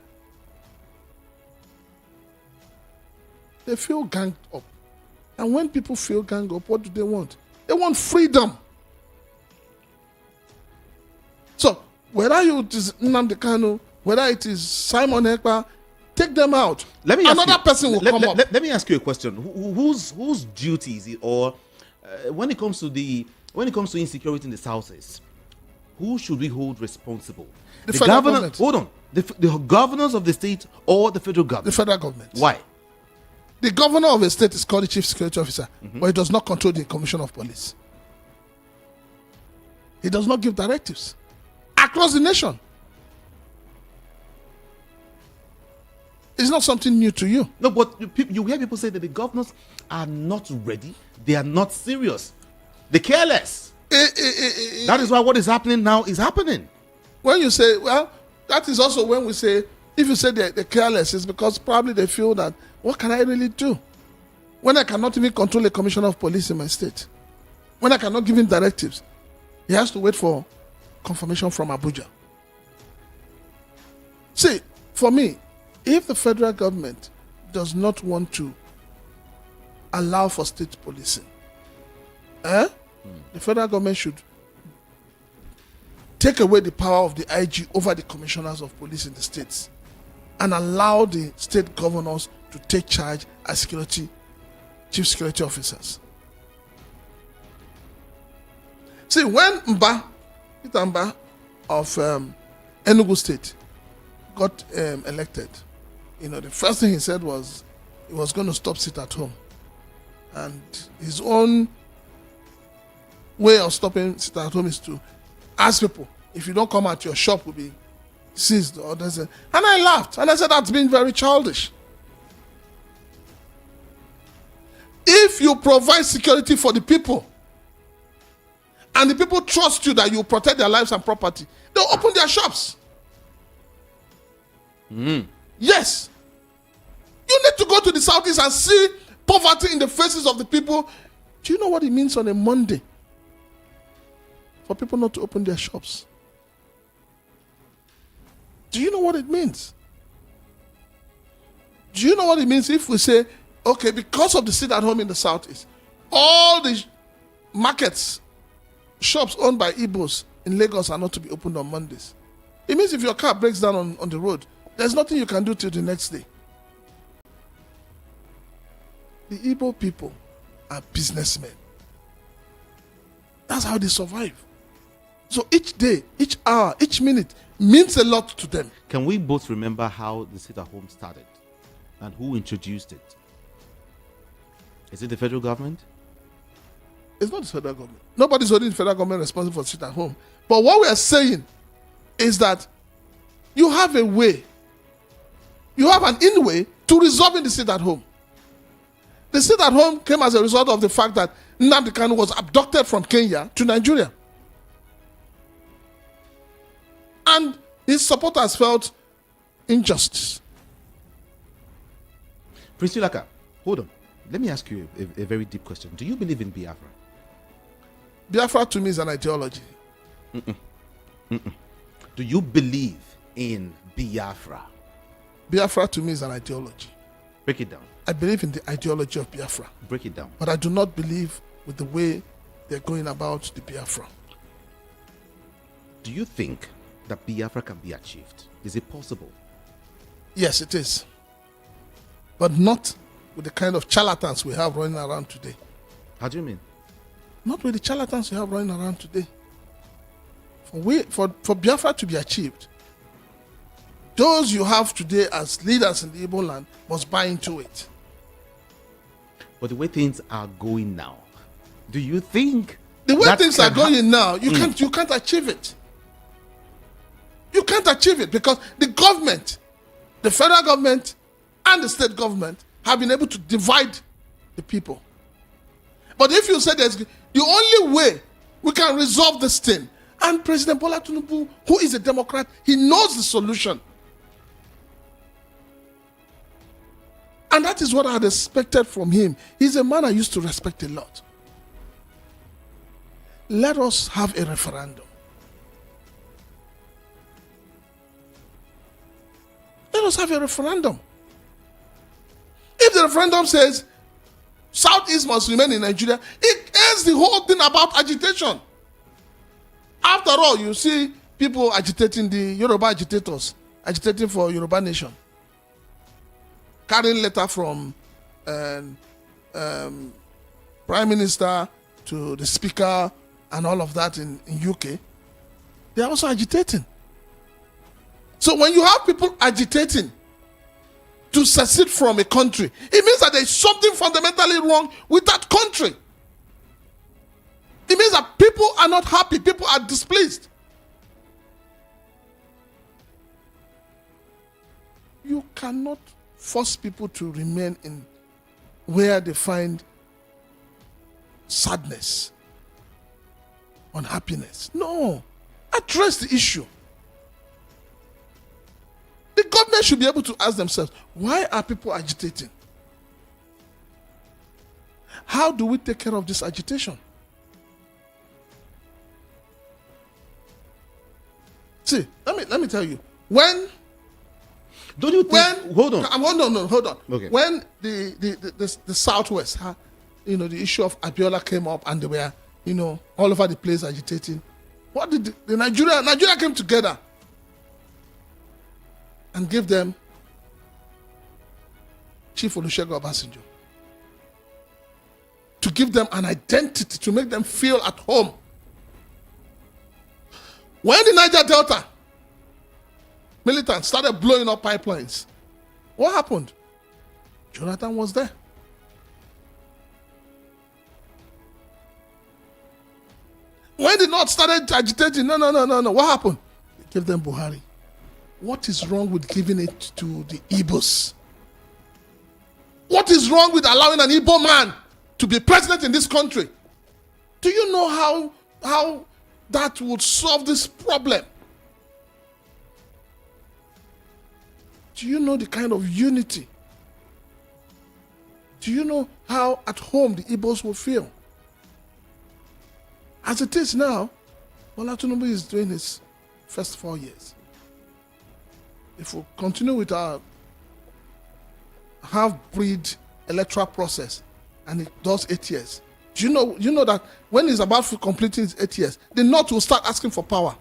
They feel ganged up. And when people feel gang up, what do they want? They want freedom. So, whether it is Nnamdi Kanu, whether it is Simon Ekpa, take them out. Another person will come up. Let me ask you a question. Whose duty is it, or when it comes to insecurity in the Southeast, who should we hold responsible? The federal government. Hold on. The governors of the state or the federal government? The federal government. Why? The governor of a state is called the chief security officer, but he does not control the commission of police. He does not give directives across the nation. It's not something new to you. No, but you hear people say that the governors are not ready. They are not serious. They're careless. That is why what is happening now is happening. When you say, well, that is also when we say, if you say they're careless, it's because probably they feel that, what can I really do? When I cannot even control a commissioner of police in my state, when I cannot give him directives, he has to wait for confirmation from Abuja. See, for me, if the federal government does not want to allow for state policing, the federal government should take away the power of the IG over the commissioners of police in the states and allow the state governors to take charge as chief security officers. See, when Peter Mba of Enugu State got elected, the first thing he said was he was going to stop sit at home. And his own way of stopping sit at home is to ask people, if you don't come out, your shop will be seized. And I laughed, and I said, that's been very childish. If you provide security for the people, and the people trust you that you will protect their lives and property, they'll open their shops. Yes. You need to go to the Southeast and see poverty in the faces of the people. Do you know what it means on a Monday for people not to open their shops? Do you know what it means? Do you know what it means if we say, okay, because of the sit at home in the Southeast, all the markets, shops owned by Igbos in Lagos are not to be opened on Mondays? It means if your car breaks down on the road, there's nothing you can do till the next day. The Igbo people are businessmen. That's how they survive. So each day, each hour, each minute means a lot to them. Can we both remember how the sit-at-home started and who introduced it? Is it the federal government? It's not the federal government. Nobody's holding the federal government responsible for sit-at-home. But what we are saying is that you have a way, you have an in-way to resolving the sit-at-home. The sit-at-home came as a result of the fact that Nnamdi Kanu was abducted from Kenya to Nigeria. And his supporters felt injustice. Prince Yulaka, hold on. Let me ask you a very deep question. Do you believe in Biafra? Biafra to me is an ideology. Do you believe in Biafra? Biafra to me is an ideology. Break it down. I believe in the ideology of Biafra. Break it down. But I do not believe with the way they're going about the Biafra. Do you think that Biafra can be achieved? Is it possible? Yes, it is. But not with the kind of charlatans we have running around today. How do you mean? Not with the charlatans we have running around today. For Biafra to be achieved, those you have today as leaders in the Igbo land must buy into it. But the way things are going now, do you think the way things are going now, you can't achieve it. You can't achieve it because the government, the federal government and the state government have been able to divide the people. But if you say there's the only way we can resolve this thing, and President Bola Tinubu, who is a Democrat, he knows the solution. And that is what I had expected from him. He's a man I used to respect a lot. Let us have a referendum. Let us have a referendum. If the referendum says Southeast must remain in Nigeria. It ends the whole thing about agitation. After all, you see people agitating, the Yoruba agitators, agitating for Yoruba nation. Carrying letter from Prime Minister to the Speaker and all of that in UK. They are also agitating. So when you have people agitating to secede from a country, it means that there is something fundamentally wrong with that country. It means that people are not happy, people are displeased. You cannot force people to remain in where they find sadness, unhappiness. No. Address the issue. The government should be able to ask themselves, why are people agitating? How do we take care of this agitation? See, let me tell you. When don't you think? Hold on. Okay. When the Southwest, the issue of Abiola came up and they were, all over the place agitating. What did the Nigeria came together and gave them Chief Olusegun Obasanjo to give them an identity, to make them feel at home. When the Niger Delta militants started blowing up pipelines, what happened? Jonathan was there. When the North started agitating, no, what happened? They gave them Buhari. What is wrong with giving it to the Igbos? What is wrong with allowing an Igbo man to be president in this country? Do you know how that would solve this problem? Do you know the kind of unity? Do you know how at home the Igbos will feel? As it is now, Bola Tinubu is doing his first 4 years. If we continue with our half-breed electoral process and it does 8 years, do you know that when he's about to complete his 8 years, the North will start asking for power.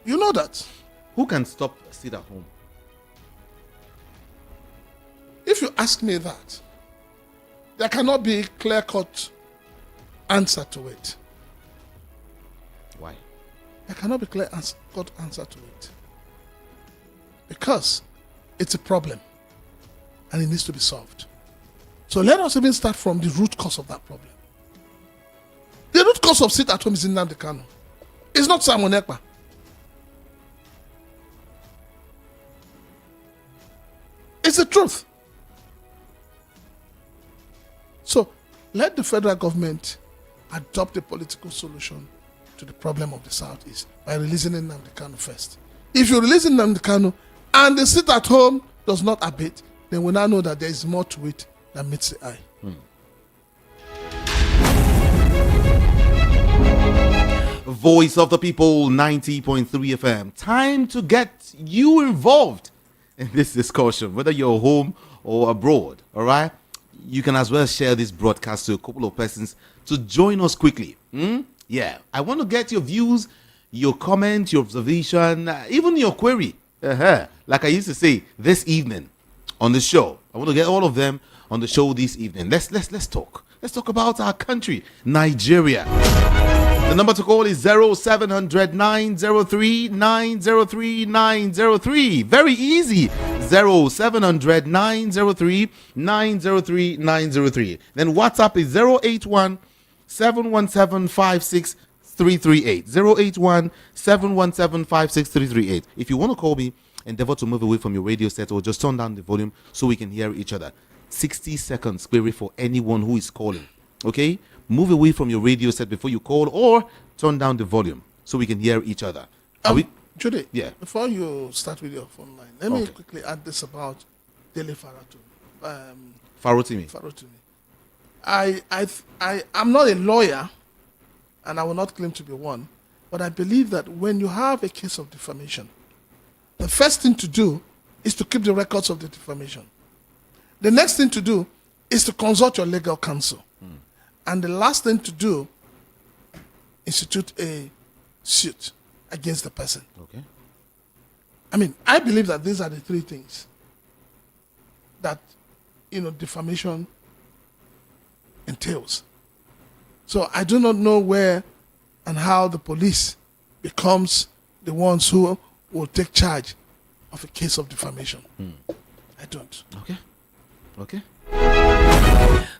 You know that. Who can stop sit at home? If you ask me that, there cannot be a clear-cut answer to it. Why? There cannot be a clear-cut answer to it. Because it's a problem and it needs to be solved. So let us even start from the root cause of that problem. The root cause of sit at home is in Nnamdi Kanu. It's not Simon Ekpa. It's the truth. So let the federal government adopt a political solution to the problem of the Southeast by releasing Nnamdi Kanu first. If you release Nnamdi Kanu and the sit at home does not abate, then we now know that there is more to it than meets the eye. Voice of the People, 90.3 FM. Time to get you involved in this discussion, whether you're home or abroad, all right? You can as well share this broadcast to a couple of persons to join us quickly. Yeah, I want to get your views, your comment, your observation, even your query. Like I used to say this evening on the show. I want to get all of them on the show this evening. Let's talk. Let's talk about our country, Nigeria. The number to call is 0700 903 903 903. Very easy. 0700 903 903 903. Then WhatsApp is 081 717 56338. 081 717 56338. If you want to call me, endeavor to move away from your radio set or just turn down the volume so we can hear each other. 60 seconds query for anyone who is calling. Okay? Move away from your radio set before you call or turn down the volume so we can hear each other. Judy, yeah. Before you start with your phone line, let me quickly add this about Deji Farotimi. I'm not a lawyer, and I will not claim to be one, but I believe that when you have a case of defamation, the first thing to do is to keep the records of the defamation. The next thing to do is to consult your legal counsel. And the last thing to do, institute a suit against the person. Okay. I mean, I believe that these are the three things that, defamation entails. So I do not know where and how the police becomes the ones who will take charge of a case of defamation. I don't. Okay.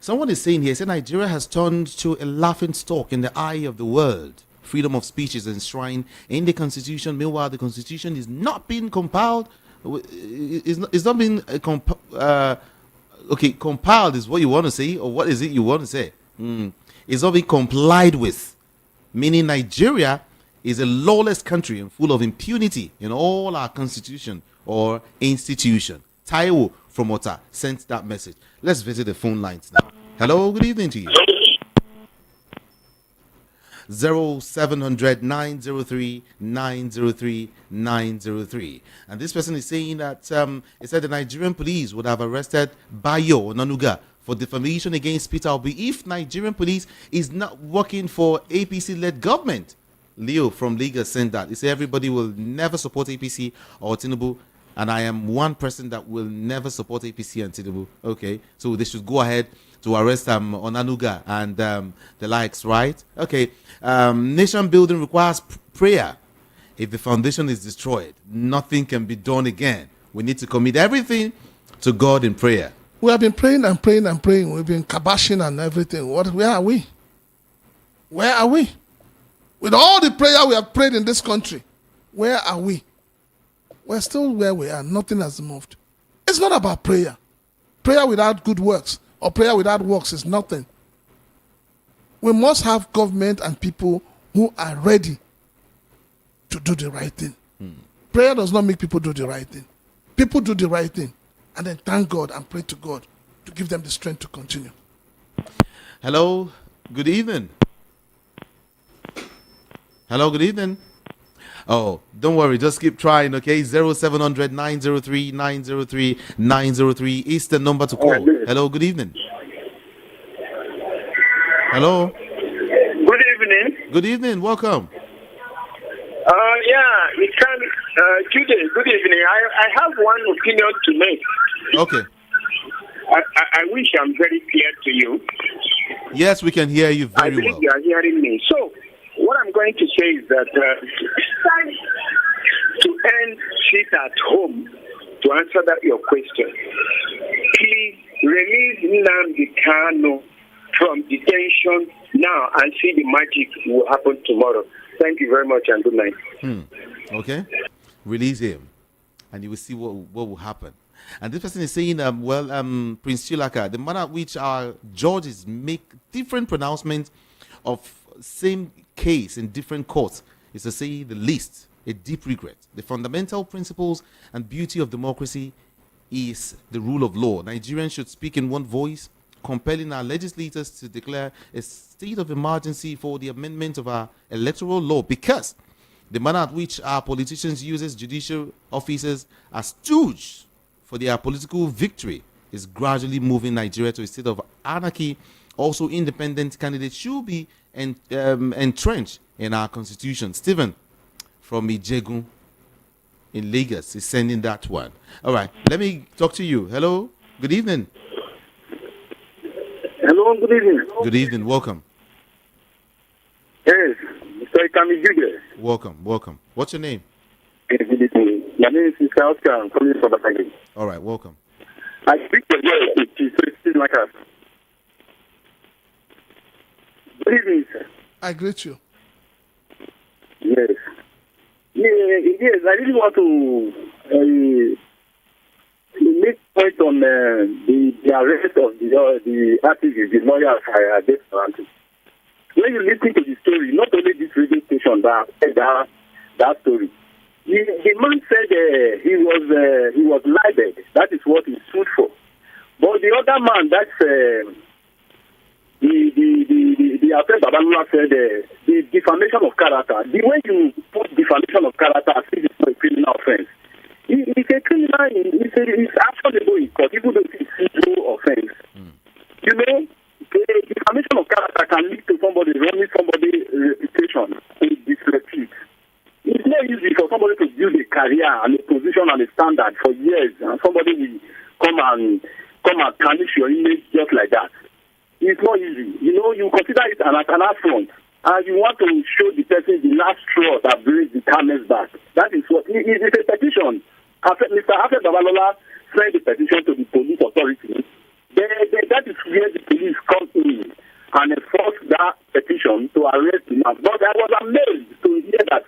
Someone is saying here, say Nigeria has turned to a laughing stock in the eye of the world. Freedom of speech is enshrined in the Constitution. Meanwhile, the Constitution is not being compiled. It's not being compiled is what you want to say, or what is it you want to say? It's not being complied with. Meaning Nigeria is a lawless country and full of impunity in all our constitution or institution. Taiwo from Ota sent that message. Let's visit the phone lines now. Hello, good evening to you. 0700 903 903 903. And this person is saying that it said the Nigerian police would have arrested Bayo Onanuga for defamation against Peter Obi if Nigerian police is not working for APC-led government. Leo from Lagos sent that. He said everybody will never support APC or Tinubu, and I am one person that will never support APC and Tinubu. Okay, so they should go ahead to arrest Onanuga and the likes, right? Okay, nation building requires prayer. If the foundation is destroyed, nothing can be done again. We need to commit everything to God in prayer. We have been praying and praying and praying. We've been kabashing and everything. Where are we? Where are we? With all the prayer we have prayed in this country, where are we? We're still where we are. Nothing has moved. It's not about prayer. Prayer without good works or prayer without works is nothing. We must have government and people who are ready to do the right thing. Prayer does not make people do the right thing. People do the right thing and then thank God and pray to God to give them the strength to continue. Hello, good evening. Hello, good evening. Oh, don't worry, just keep trying, okay? 0700 903 903 903 is the number to call. Hello, good evening. Hello. Good evening. Good evening, welcome. It can. Jude, good evening. I have one opinion to make. Okay. I wish I'm very clear to you. Yes, we can hear you very well. I believe well. you are hearing me. So, what I'm going to say is that to end sit at home, to answer that your question, please release Nnamdi Kanu from detention now and see the magic will happen tomorrow. Thank you very much and good night. Okay. Release him and you will see what will happen. And this person is saying, Prince Chilaka, the manner at which our judges make different pronouncements of same case in different courts is, to say the least, a deep regret. The fundamental principles and beauty of democracy is the rule of law. Nigerians should speak in one voice, compelling our legislators to declare a state of emergency for the amendment of our electoral law, because the manner at which our politicians use judicial officers as stooges for their political victory is gradually moving Nigeria to a state of anarchy. Also, independent candidates should be entrenched in our constitution. Stephen from Ijegun in Lagos is sending that one. All right, let me talk to you. Hello, good evening. Hello, good evening. Good evening, welcome. Yes, Mr. Ikamijige. Welcome. What's your name? Good evening. My name is Mr. Oscar. I'm coming from Batagay. All right, welcome. I speak to you, so it's like us. Good evening, sir. I greet you. Yes. Yes, I really want to make point on the arrest of the activists, the lawyers I did. When you listen to the story, not only this radio station that story, the man said he was libeled. That is what he sued for. But the other man, that's the Affair Babalula said the defamation of character. The way you put defamation of character as if it's not a criminal offense career and a position and a standard for years, and somebody will come and tarnish your image just like that. It's not easy. You consider it an affront, and you want to show the person the last straw that brings the camel's back. That is what it is. A petition. Mr. Afed Babalola sent the petition to the police authority. That is where the police come in and enforce that petition to arrest him. But I was amazed to hear that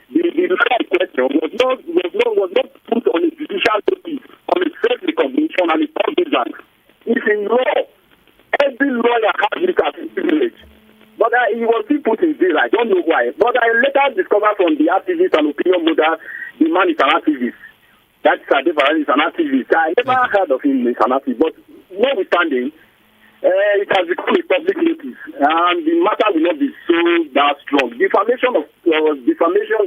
the lawyer question was not put on a judicial notice, on a self-recognition and a cognizance. It's in law. Every lawyer has this as a privilege. But he was still put in jail. I don't know why. But I later discovered from the activist and opinion model, the man is an activist. That Diversionary is an activist. I never heard of him as an activist. But notwithstanding, it has become a public notice, and the matter will not be so that strong. Defamation,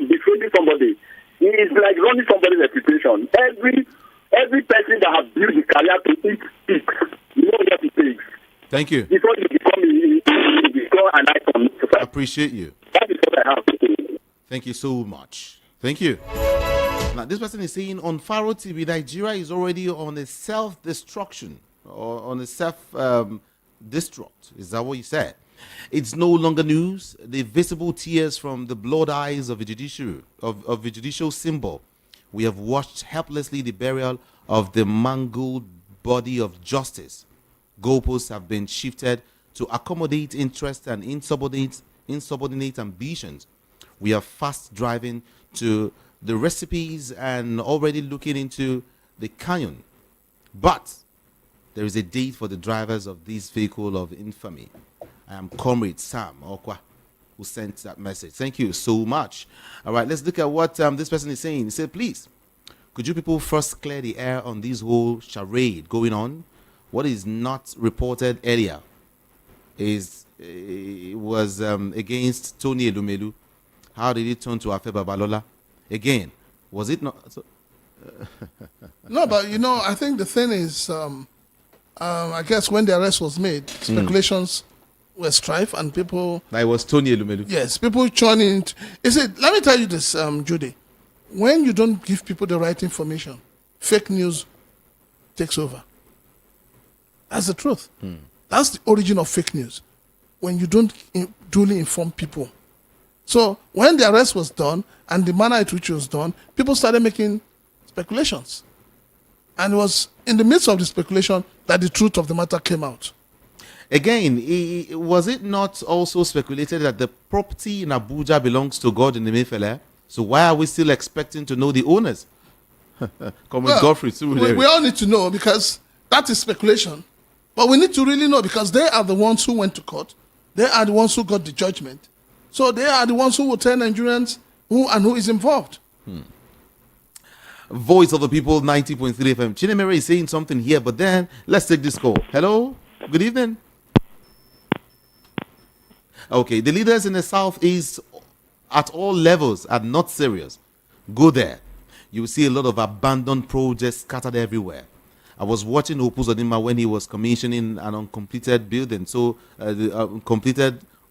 defaming somebody is like running somebody's reputation. Every person that has built a career to eat speaks. You know what it takes. Thank you. Before you become an icon. I appreciate you. That is what I have to say. Thank you so much. Thank you. Now, this person is saying on Farotimi, Nigeria is already on a self-destruction or on a self-destruct. Is that what you said? It's no longer news. The visible tears from the blood eyes of a judicial symbol. We have watched helplessly the burial of the mangled body of justice. Goalposts have been shifted to accommodate interest and insubordinate ambitions. We are fast driving to the recipes and already looking into the canyon. But there is a date for the drivers of this vehicle of infamy. I am Comrade Sam Okwa, who sent that message. Thank you so much. All right, let's look at what this person is saying. He said, please, could you people first clear the air on this whole charade going on? What is not reported earlier was against Tony Elumelu. How did it turn to Afe Babalola? Again, was it not? No, but I think the thing is, I guess when the arrest was made, speculations were strife and people. That was Tony Elumelu. Yes, people churning. Let me tell you this, Judy. When you don't give people the right information, fake news takes over. That's the truth. That's the origin of fake news. When you don't duly inform people. So when the arrest was done and the manner in which it was done, people started making speculations. And it was in the midst of the speculation that the truth of the matter came out. Again, was it not also speculated that the property in Abuja belongs to God in the Mayfele? So why are we still expecting to know the owners? Godfrey, we all need to know because that is speculation. But we need to really know because they are the ones who went to court. They are the ones who got the judgment. So they are the ones who will tell Nigerians who is involved. Voice of the People, 90.3 FM. Chinemere is saying something here, but then let's take this call. Hello? Good evening. Okay, the leaders in the Southeast at all levels are not serious. Go there. You will see a lot of abandoned projects scattered everywhere. I was watching Opus Odima when he was commissioning an uncompleted building, so the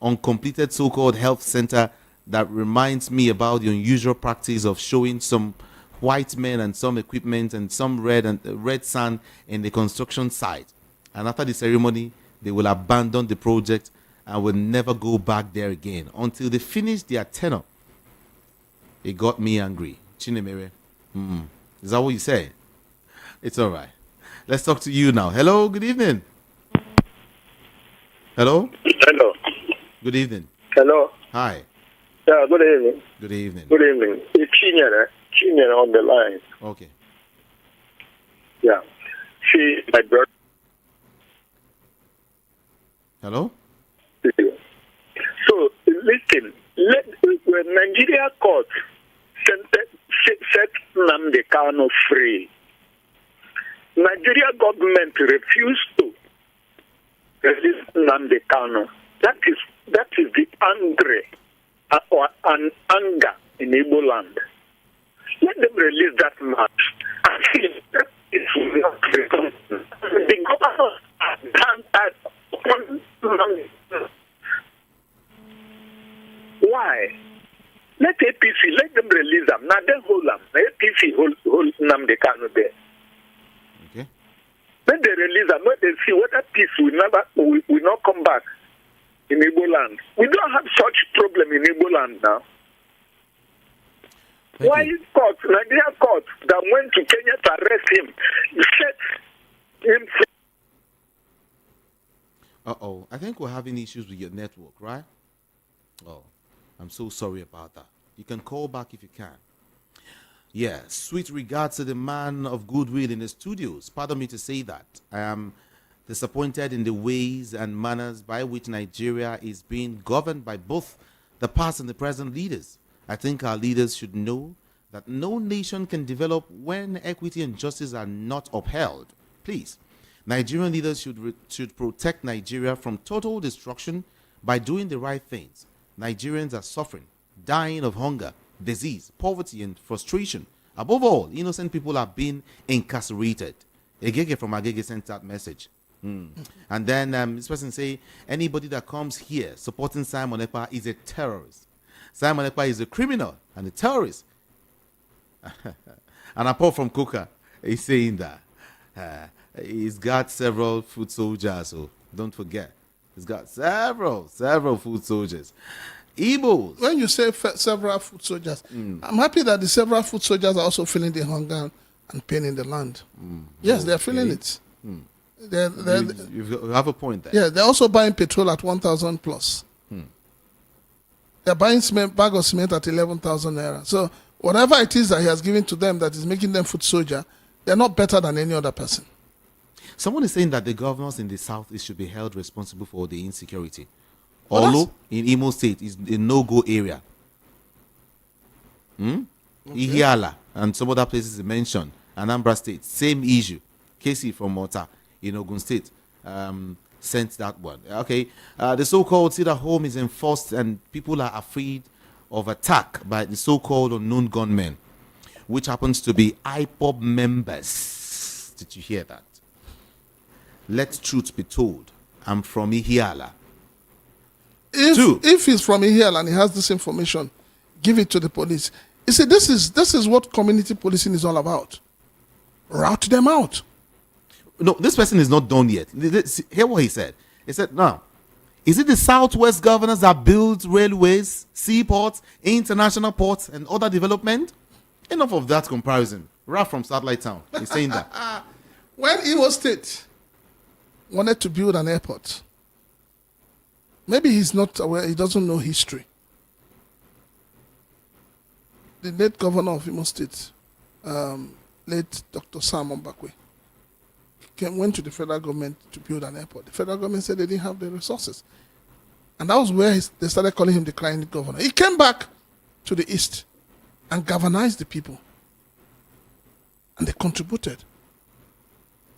uncompleted so-called health center that reminds me about the unusual practice of showing some white men and some equipment and some red sand in the construction site. And after the ceremony, they will abandon the project and will never go back there again until they finish their tenure. It got me angry. Chinemere. Is that what you say? It's all right. Let's talk to you now. Hello, good evening. Hello? Hello. Good evening. Hello. Hi. Yeah, good evening. Good evening. Good evening. It's Chinyere on the line. Okay. Yeah. She, my brother. Hello? So, listen, when Nigeria court set Nnamdi Kanu free, Nigeria government refused to release Nnamdi Kanu. That is the anger in Igbo land. Let them release that man. I think that is not the governor has done that. Why? Let APC, let them release them. Now then hold them. APC hold them, they cannot there. Okay. When they release them, when they see whether peace will not come back in Igbo land. We don't have such problem in Igbo land now. Why is court, Nigerian court that went to Kenya to arrest him, set him free? I think we're having issues with your network, right? Oh, I'm so sorry about that. You can call back if you can. Yeah, sweet regards to the man of goodwill in the studios. Pardon me to say that. I am disappointed in the ways and manners by which Nigeria is being governed by both the past and the present leaders. I think our leaders should know that no nation can develop when equity and justice are not upheld. Please, Nigerian leaders should protect Nigeria from total destruction by doing the right things. Nigerians are suffering, dying of hunger, disease, poverty, and frustration. Above all, innocent people are being incarcerated. Agege from Agege sent that message. And then this person say, anybody that comes here supporting Simon Ekpa is a terrorist. Simon Ekpa is a criminal and a terrorist. And apart from Coca, he's saying that he's got several foot soldiers, so don't forget. He's got several foot soldiers. Igbos. When you say several foot soldiers, I'm happy that the several foot soldiers are also feeling the hunger and pain in the land. Yes, they're feeling it. You have a point there. Yeah, they're also buying petrol at 1,000 plus. They're buying bag of cement at 11,000 naira. So whatever it is that he has given to them that is making them foot soldier, they're not better than any other person. Someone is saying that the governors in the south should be held responsible for the insecurity. Although in Imo State is a no-go area. Okay. Ihiala and some other places you mentioned. Anambra State, same issue. Casey from Mota in Ogun State sent that one. Okay, the so-called sit-at-home is enforced and people are afraid of attack by the so-called unknown gunmen, which happens to be IPOB members. Did you hear that? Let truth be told. I'm from Ihiala. If he's from Ihiala and he has this information, give it to the police. You see, this is what community policing is all about. Route them out. No, this person is not done yet. Hear what he said. He said, now, is it the Southwest governors that build railways, seaports, international ports, and other development? Enough of that comparison. Ralph from Satellite Town is saying that. When Imo State wanted to build an airport, maybe he's not aware, he doesn't know history. The late governor of Imo State, late Dr. Simon Ekpa, went to the federal government to build an airport. The federal government said they didn't have the resources. And that was where they started calling him the crying governor. He came back to the east and galvanized the people. And they contributed.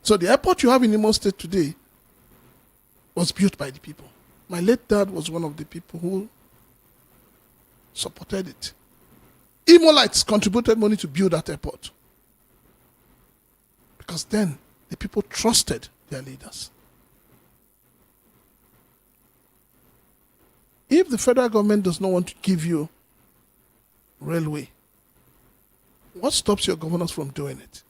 So the airport you have in Imo State today was built by the people. My late dad was one of the people who supported it. Imolites contributed money to build that airport. Because then the people trusted their leaders. If the federal government does not want to give you railway, what stops your governors from doing it?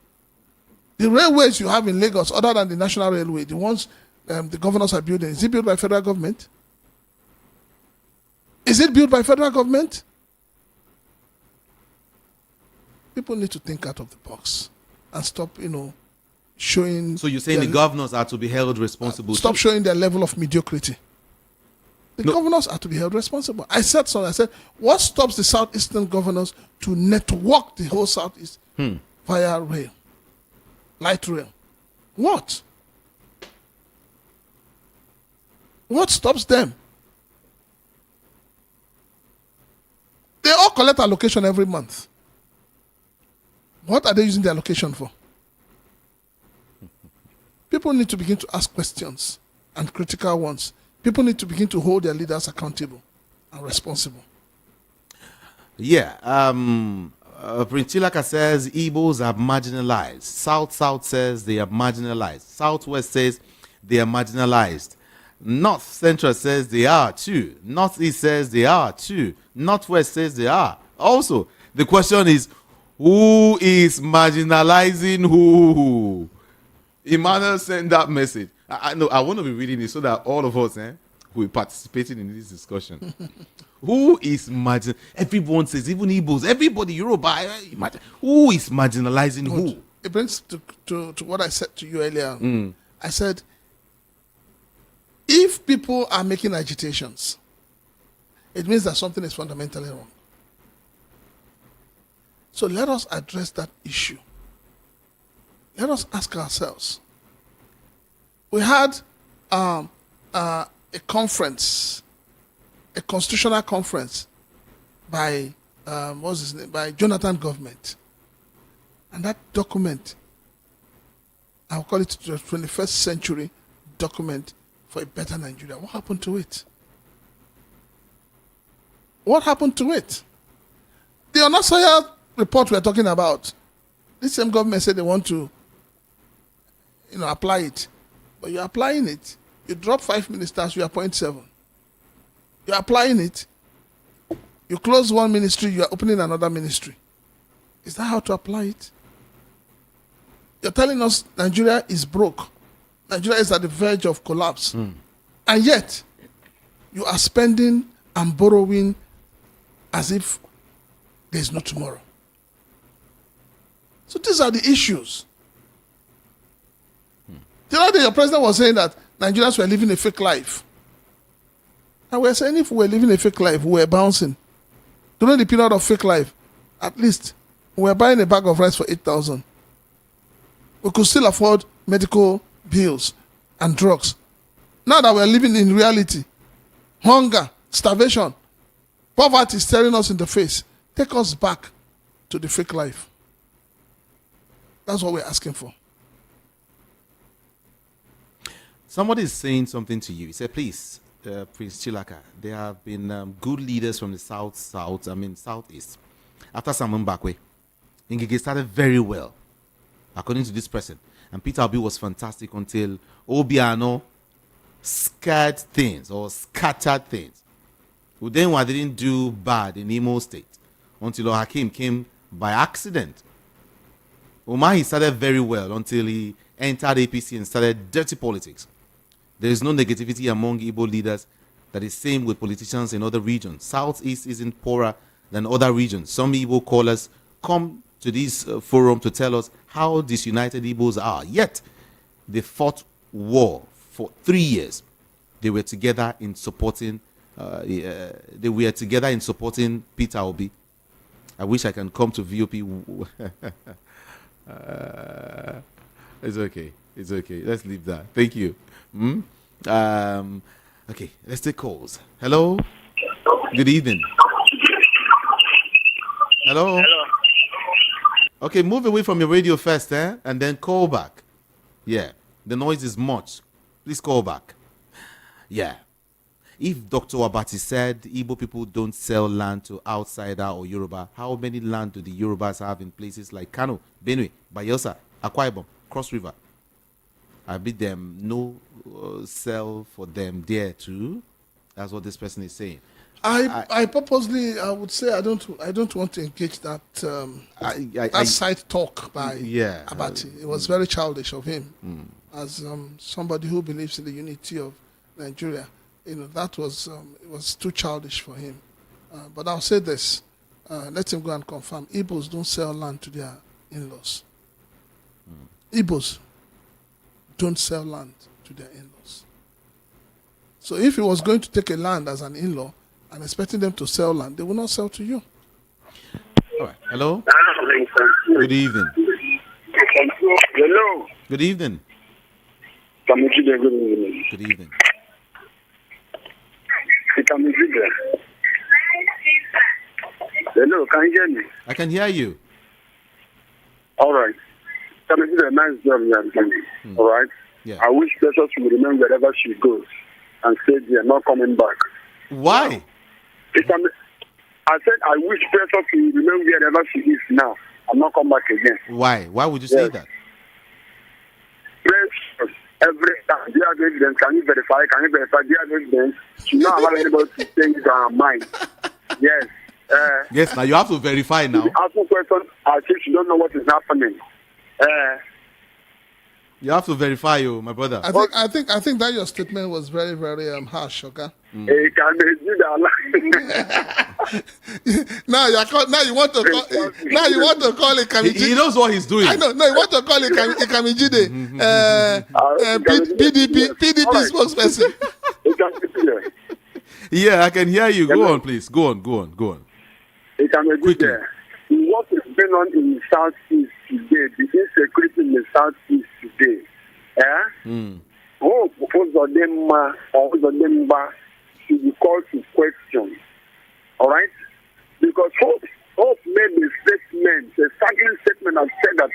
The railways you have in Lagos, other than the national railway, the ones the governors are building, is it built by federal government? Is it built by federal government? People need to think out of the box and stop, showing. So you're saying the governors are to be held responsible? Stop showing their level of mediocrity. The governors are to be held responsible. I said, what stops the southeastern governors to network the whole southeast via rail, light rail? What? What stops them? They all collect allocation every month. What are they using the allocation for? People need to begin to ask questions, and critical ones. People need to begin to hold their leaders accountable and responsible. Yeah. Prince Chilaka says Igbos are marginalized. South says they are marginalized. Southwest says they are marginalized. North Central says they are too. Northeast says they are too. Northwest says they are. Also, the question is, who is marginalizing who? Emmanuel sent that message. I know. I want to be reading it so that all of us who are participating in this discussion. Who is margin? Everyone says, even Igbos, everybody, Yoruba. Who is marginalizing who? It brings to what I said to you earlier. I said, if people are making agitations, it means that something is fundamentally wrong. So let us address that issue. Let us ask ourselves. We had a conference, a constitutional conference by what's his name? By Jonathan government, and that document, I'll call it the 21st century document for a better Nigeria. What happened to it? What happened to it? The Onasaya report we're talking about, this same government said they want to, apply it. But you're applying it. You drop 5 ministers, you appoint 7. You're applying it. You close one ministry, you are opening another ministry. Is that how to apply it? You're telling us Nigeria is broke. Nigeria is at the verge of collapse. And yet, you are spending and borrowing as if there's no tomorrow. So these are the issues. The other day, your president was saying that Nigerians were living a fake life. And we're saying if we were living a fake life, we were bouncing. During the period of fake life, at least, we were buying a bag of rice for 8,000. We could still afford medical bills and drugs. Now that we're living in reality, hunger, starvation, poverty is staring us in the face. Take us back to the fake life. That's what we're asking for. Somebody is saying something to you. He said, please, Prince Chilaka, there have been good leaders from the southeast. After Simon Bakwe, Ngige started very well, according to this person. And Peter Obi was fantastic until Obiano scattered things. Udenwa didn't do bad in Imo State until Hakim came by accident. Umahi started very well until he entered APC and started dirty politics. There is no negativity among Igbo leaders that is same with politicians in other regions. Southeast isn't poorer than other regions. Some Igbo callers come to this forum to tell us how disunited Igbos are. Yet, they fought war for 3 years. They were together in supporting Peter Obi. I wish I can come to VOP. It's okay. Let's leave that. Thank you. Okay, let's take calls. Hello. Good evening. Hello. Okay, move away from your radio first, and then call back. Yeah, the noise is much. Please call back. Yeah. If Dr. Wabati said Igbo people don't sell land to outsider or Yoruba, how many land do the Yorubas have in places like Kano, Benue, Bayelsa, Akwa Ibom, Cross River? I bid them no sell for them there too. That's what this person is saying. I purposely, I would say, I don't want to engage that side talk by Abati. It was very childish of him, as somebody who believes in the unity of Nigeria. That was it was too childish for him. But I'll say this: let him go and confirm. Igbos don't sell land to their in-laws. Igbos don't sell land to their in-laws. So if he was going to take a land as an in-law and expecting them to sell land, they will not sell to you. All right. Hello? Good evening. Hello. Good evening. Good evening. Good evening. Hello, can you hear me? I can hear you. All right. It's a nice job you are doing. All right. Yeah. I wish Precious will remember wherever she goes and stay there, not coming back. Why? I said I wish Precious will remember wherever she is now and not come back again. Why? Why would you say that? Precious every time. Do you have evidence? Can you verify? Can you verify? Do you have evidence? Should not allow anybody to change our mind. Yes. Yes, now you have to verify now. Asking questions as if you don't know what is happening. You have to verify, you, my brother. I think that your statement was very, very harsh, okay? It can be do that. Now you want to call it Kamijide. He knows what he's doing. I know. No, you want to call it Kamijide. PDP spokesperson. Yeah, I can hear you. Go on, please. Go on. It can be Quickly. there. What is going on in the Southeast today, the insecurity in the Southeast today, hope should be called to question. All right? Because hope made a statement, a staggering statement that said that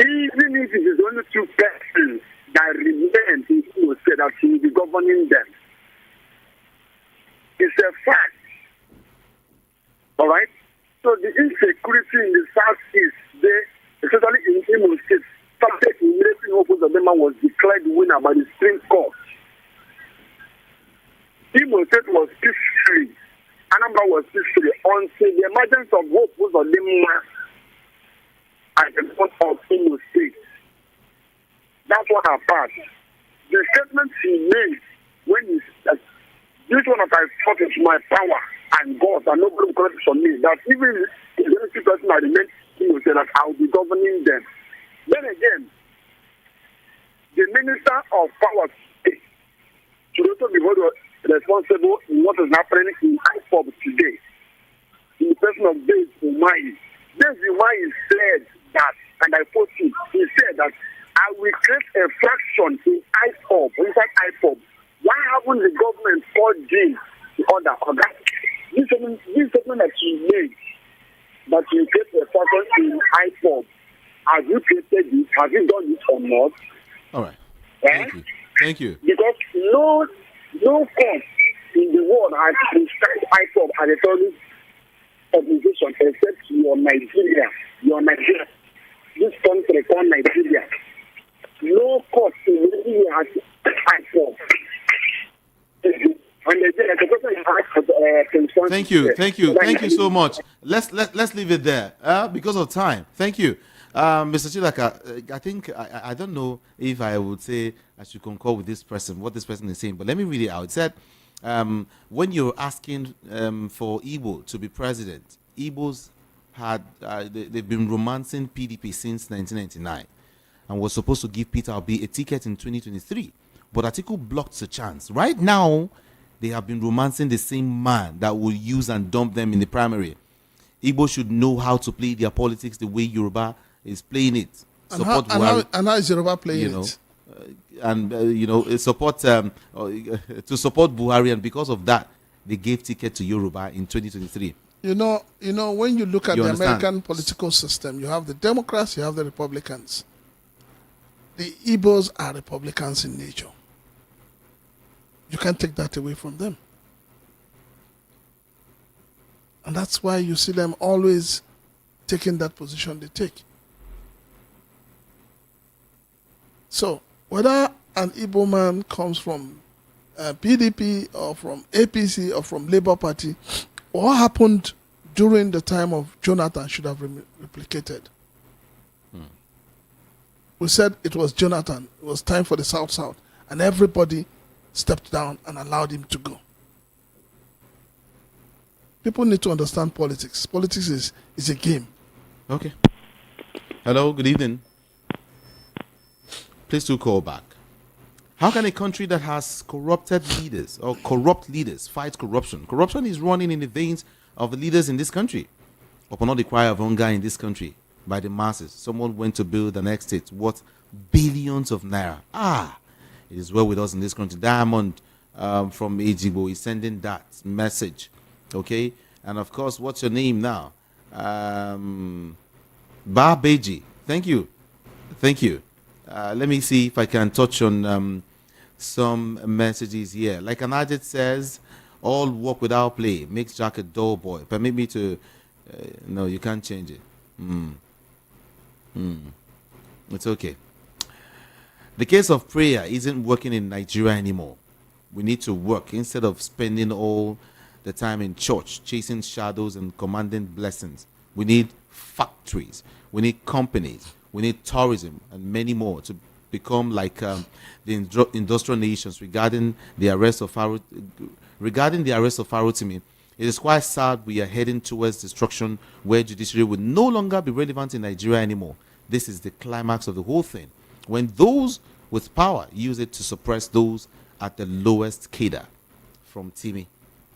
even if it is only two persons that remain, he will say that he will be governing them. It's a fact. All right? So the insecurity in the Southeast, especially in Imo State, started immediately when Obidigbo was declared winner by the Supreme Court. Imo State was peace-free. Anambra was peace-free until the emergence of Obidigbo at the front of Imo State. That's what happened. The statement he made when he said, this one that I thought is my power and God, and nobody will correct from me, that even if the only person I remain, he will say that I will be governing them. Then again, the Minister of Power should also be responsible in what is happening in IPOB today. In the person of Deji Farotimi. Deji Farotimi said that, and I quote him, he said that I will create a fraction in IPOB, inside IPOB. Why haven't the government called Jim to order? This statement that you made, that you create a fraction in IPOB, have you created it? Have you done it or not? All right. Thank you. Because no court in the world has prescribed IPOB as a terrorist organization except your Nigeria. This country called Nigeria. No court in Nigeria has IPOB. Thank you so much. Let's leave it there because of time. Thank you, Mr. Chidaka. I think I don't know if I would say I should concur with this person, what this person is saying, but let me read it out. It said, when you're asking for Igbo to be president, Igbos had they've been romancing PDP since 1999 and was supposed to give Peter Obi a ticket in 2023. But Atiku blocked the chance. Right now, they have been romancing the same man that will use and dump them in the primary. Igbo should know how to play their politics the way Yoruba is playing it. And how is Yoruba playing it? Support to support Buhari, and because of that, they gave ticket to Yoruba in 2023. You know, when you look at the American political system, you have the Democrats, you have the Republicans. The Igbos are Republicans in nature. You can't take that away from them. And that's why you see them always taking that position they take. So, whether an Igbo man comes from PDP or from APC or from Labour Party, what happened during the time of Jonathan should have replicated. We said it was Jonathan. It was time for the South. And everybody stepped down and allowed him to go. People need to understand politics. Politics is a game. Okay. Hello, good evening. Please do call back. How can a country that has corrupted leaders or corrupt leaders fight corruption? Corruption is running in the veins of the leaders in this country. Upon all the cry of hunger in this country by the masses, someone went to build an estate worth billions of naira. It is well with us in this country. Diamond from Obidigbo is sending that message. Okay? And of course, what's your name now? Beji. Thank you. Let me see if I can touch on some messages here. Like Anajit says, all work without play makes Jack a dull boy. Permit me to... no, you can't change it. It's okay. The case of prayer isn't working in Nigeria anymore. We need to work instead of spending all the time in church, chasing shadows and commanding blessings. We need factories. We need companies. We need tourism and many more to become like the industrial nations. Regarding the arrest of Farotimi, it is quite sad we are heading towards destruction where judiciary will no longer be relevant in Nigeria anymore. This is the climax of the whole thing. When those with power use it to suppress those at the lowest cadre. From Timmy.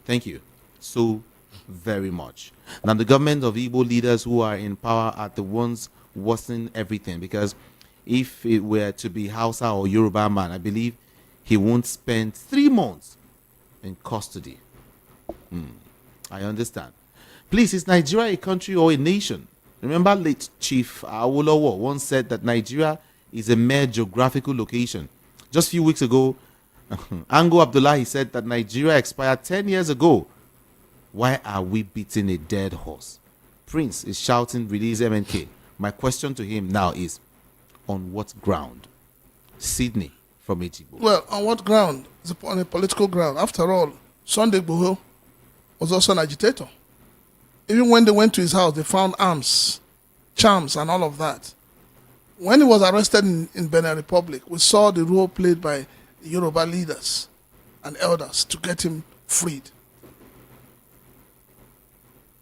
Thank you so very much. Now, the government of Igbo leaders who are in power are the ones worsening everything, because if it were to be Hausa or Yoruba man, I believe he won't spend 3 months in custody. I understand. Please, is Nigeria a country or a nation? Remember late Chief Awolowo once said that Nigeria is a mere geographical location. Just a few weeks ago, Ango Abdullahi said that Nigeria expired 10 years ago. Why are we beating a dead horse? Prince is shouting, release MNK. My question to him now is, on what ground? Sydney from Obidigbo. Well, on what ground? It's on a political ground. After all, Sunday Igboho was also an agitator. Even when they went to his house, they found arms, charms, and all of that. When he was arrested in Benin Republic, we saw the role played by the Yoruba leaders and elders to get him freed.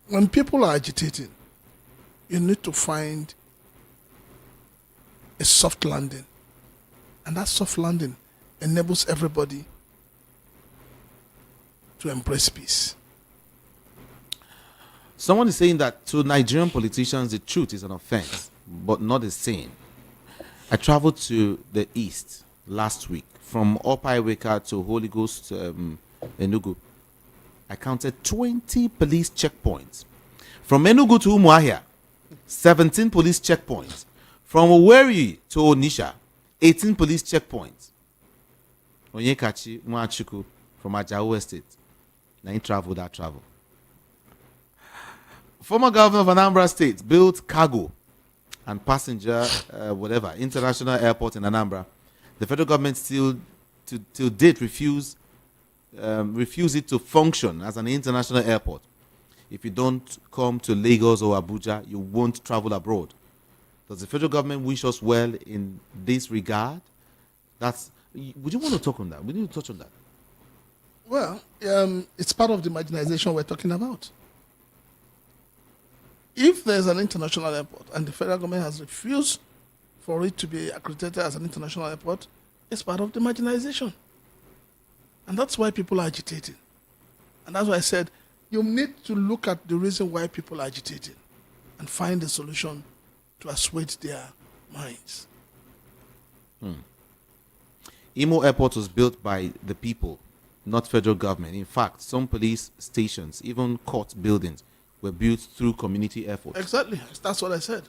When people are agitating, you need to find a soft landing. And that soft landing enables everybody to embrace peace. Someone is saying that to Nigerian politicians, the truth is an offense, but not a sin. I traveled to the east last week from Upper Iweka to Holy Ghost Enugu. I counted 20 police checkpoints. From Enugu to Umuahia, 17 police checkpoints. From Owerri to Onisha, 18 police checkpoints. Onyekachi Nwachuku from Ajao Estate. Now he traveled that travel. Former governor of Anambra State built cargo and passenger, international airport in Anambra. The federal government still, till date, refuse it to function as an international airport. If you don't come to Lagos or Abuja, you won't travel abroad. Does the federal government wish us well in this regard? Would you want to talk on that? We need to touch on that. Well, it's part of the marginalization we're talking about. If there's an international airport and the federal government has refused for it to be accredited as an international airport, it's part of the marginalization. And that's why people are agitating. And that's why I said you need to look at the reason why people are agitating and find a solution to assuage their minds. Imo Airport was built by the people, not federal government. In fact, some police stations, even court buildings, were built through community efforts. Exactly. That's what I said.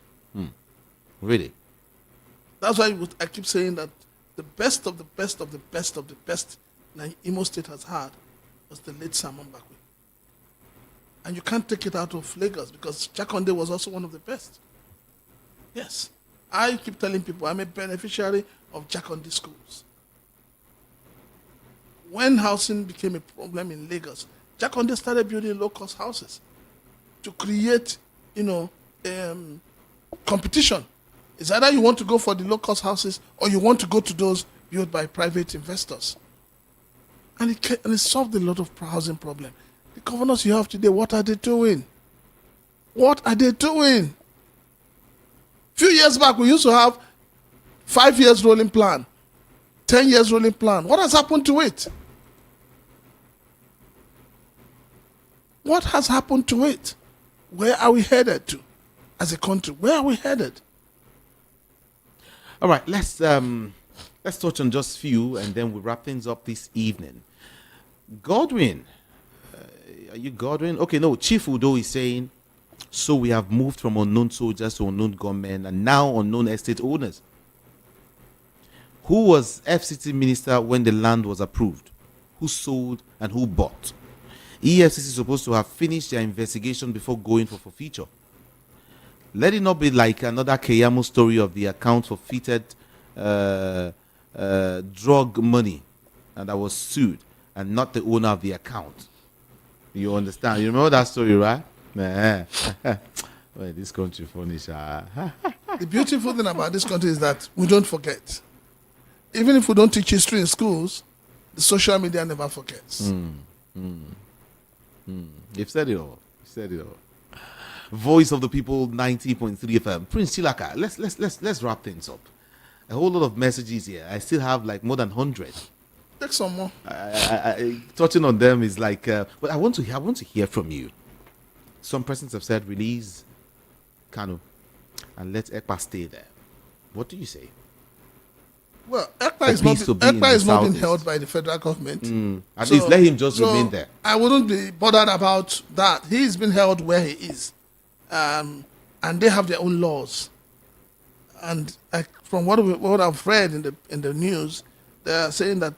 Really? That's why I keep saying that the best of the best of the best of the best Imo State has had was the late Simon Ekpa. And you can't take it out of Lagos because Jakonde was also one of the best. Yes. I keep telling people I'm a beneficiary of Jakonde schools. When housing became a problem in Lagos, Jakonde started building low-cost houses to create, competition. It's either you want to go for the low-cost houses or you want to go to those built by private investors. And it solved a lot of housing problem. The governors you have today, what are they doing? What are they doing? A few years back, we used to have 5 years rolling plan, 10 years rolling plan. What has happened to it? What has happened to it? Where are we headed to as a country? Where are we headed? All right, let's touch on just few and then we'll wrap things up this evening. Godwin, are you Godwin? Okay, no, Chief Udo is saying, so we have moved from unknown soldiers to unknown gunmen and now unknown estate owners. Who was FCT minister when the land was approved? Who sold and who bought? EFCC is supposed to have finished their investigation before going for forfeiture. Let it not be like another Keyamo story of the account forfeited drug money and that was sued and not the owner of the account. You understand? You remember that story, right? Well, this country funny. The beautiful thing about this country is that we don't forget. Even if we don't teach history in schools, the social media never forgets. You've said it all. Voice of the People, 90.3 FM. Prince Chilaka, let's wrap things up. A whole lot of messages here. I still have like more than 100. Take some more. Touching on them is like, but I want to hear from you. Some persons have said release Kanu and let Ekpa stay there. What do you say? Well, Ekpa is not being held by the federal government. At least let him just remain there. I wouldn't be bothered about that. He's been held where he is. And they have their own laws. And from what I've read in the news, they are saying that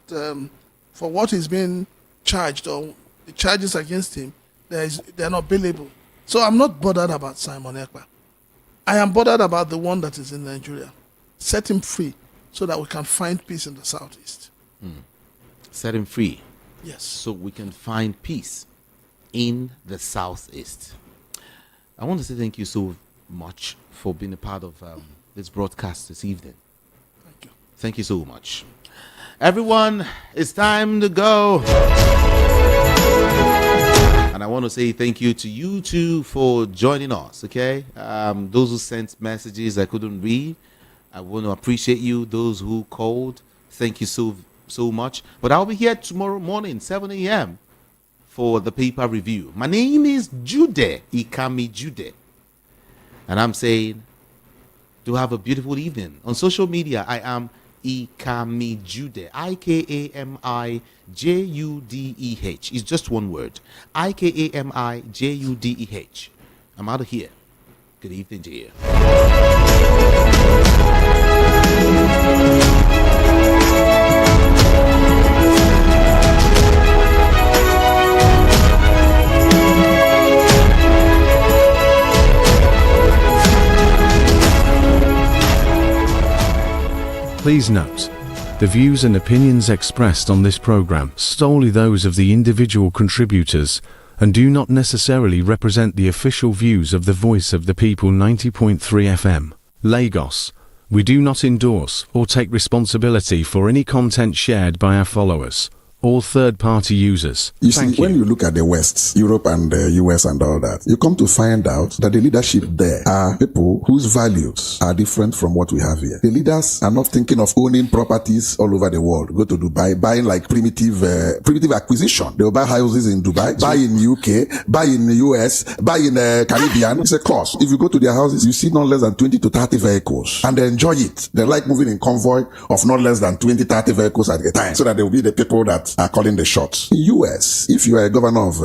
for what he's been charged or the charges against him, they're not billable. So I'm not bothered about Simon Ekpa. I am bothered about the one that is in Nigeria. Set him free so that we can find peace in the southeast. Set him free. Yes. So we can find peace in the southeast. I want to say thank you so much for being a part of this broadcast this evening. Thank you. Thank you so much. Everyone, it's time to go. And I want to say thank you to you too for joining us, okay? Those who sent messages I couldn't read, I want to appreciate you. Those who called, thank you so much. But I'll be here tomorrow morning, 7 a.m. for the paper review. My name is Jude, Ikami Jude. And I'm saying, do have a beautiful evening. On social media, I am Ikami Jude, IKAMIJUDEH. It's just one word. IKAMIJUDEH. I'm out of here. Good evening to you. Please note, the views and opinions expressed on this program solely those of the individual contributors and do not necessarily represent the official views of the Voice of the People 90.3 FM, Lagos. We do not endorse or take responsibility for any content shared by our followers or third-party users. When you look at the West, Europe and the US and all that, you come to find out that the leadership there are people whose values are different from what we have here. The leaders are not thinking of owning properties all over the world. Go to Dubai, buying like primitive acquisition. They'll buy houses in Dubai, buy in UK, buy in the US, buy in Caribbean. It's a cost. If you go to their houses, you see not less than 20 to 30 vehicles and they enjoy it. They like moving in convoy of not less than 20, 30 vehicles at a time so that they will be the people that are calling the shots. In US, if you are a governor of,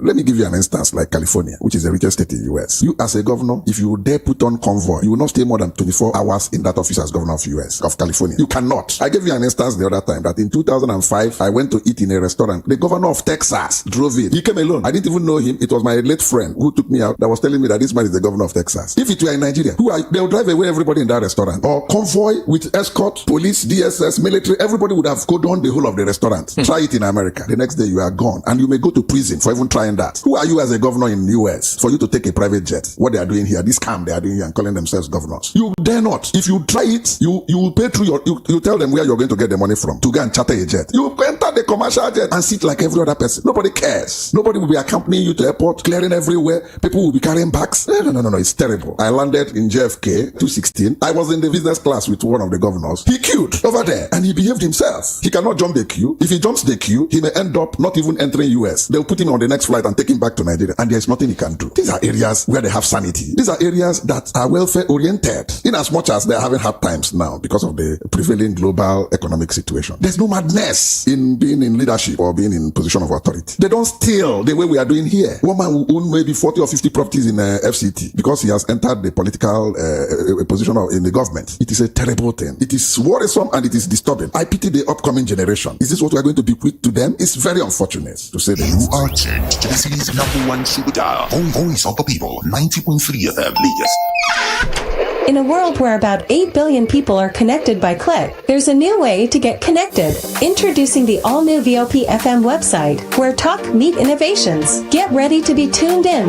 let me give you an instance like California, which is the richest state in US. You as a governor, if you dare put on convoy, you will not stay more than 24 hours in that office as governor of US, of California. You cannot. I gave you an instance the other time that in 2005, I went to eat in a restaurant. The governor of Texas drove in. He came alone. I didn't even know him. It was my late friend who took me out that was telling me that this man is the governor of Texas. If it were in Nigeria, they'll drive away everybody in that restaurant. Or convoy with escort, police, DSS, military, everybody would have gone down the whole of the restaurant. Try it in America. The next day you are gone and you may go to prison for even trying that. Who are you as a governor in the US for you to take a private jet? What they are doing here, this scam they are doing here and calling themselves governors. You dare not. If you try it, you will pay through you tell them where you're going to get the money from to go and charter a jet. You enter the commercial jet and sit like every other person. Nobody cares. Nobody will be accompanying you to airport, clearing everywhere. People will be carrying bags. No. It's terrible. I landed in JFK 216. I was in the business class with one of the governors. He queued over there and he behaved himself. He cannot jump the queue. If he jumps the queue, he may end up not even entering US. They'll put him on the next flight and take him back to Nigeria. And there's nothing he can do. These are areas where they have sanity. These are areas that are welfare oriented. In as much as they're having hard times now because of the prevailing global economic situation. There's no madness in being in leadership or being in position of authority. They don't steal the way we are doing here. One man will own maybe 40 or 50 properties in FCT because he has entered the political position in the government. It is a terrible thing. It is worrisome and it is disturbing. I pity the upcoming generation. Is this what we are going to bequeath to them? It's very unfortunate to say that. You are tuned to the city's #1 super dial, Voice of the People, 90.3 FM, Lagos. In a world where about 8 billion people are connected by click, there's a new way to get connected. Introducing the all-new VOP FM website, where talk meet innovations. Get ready to be tuned in.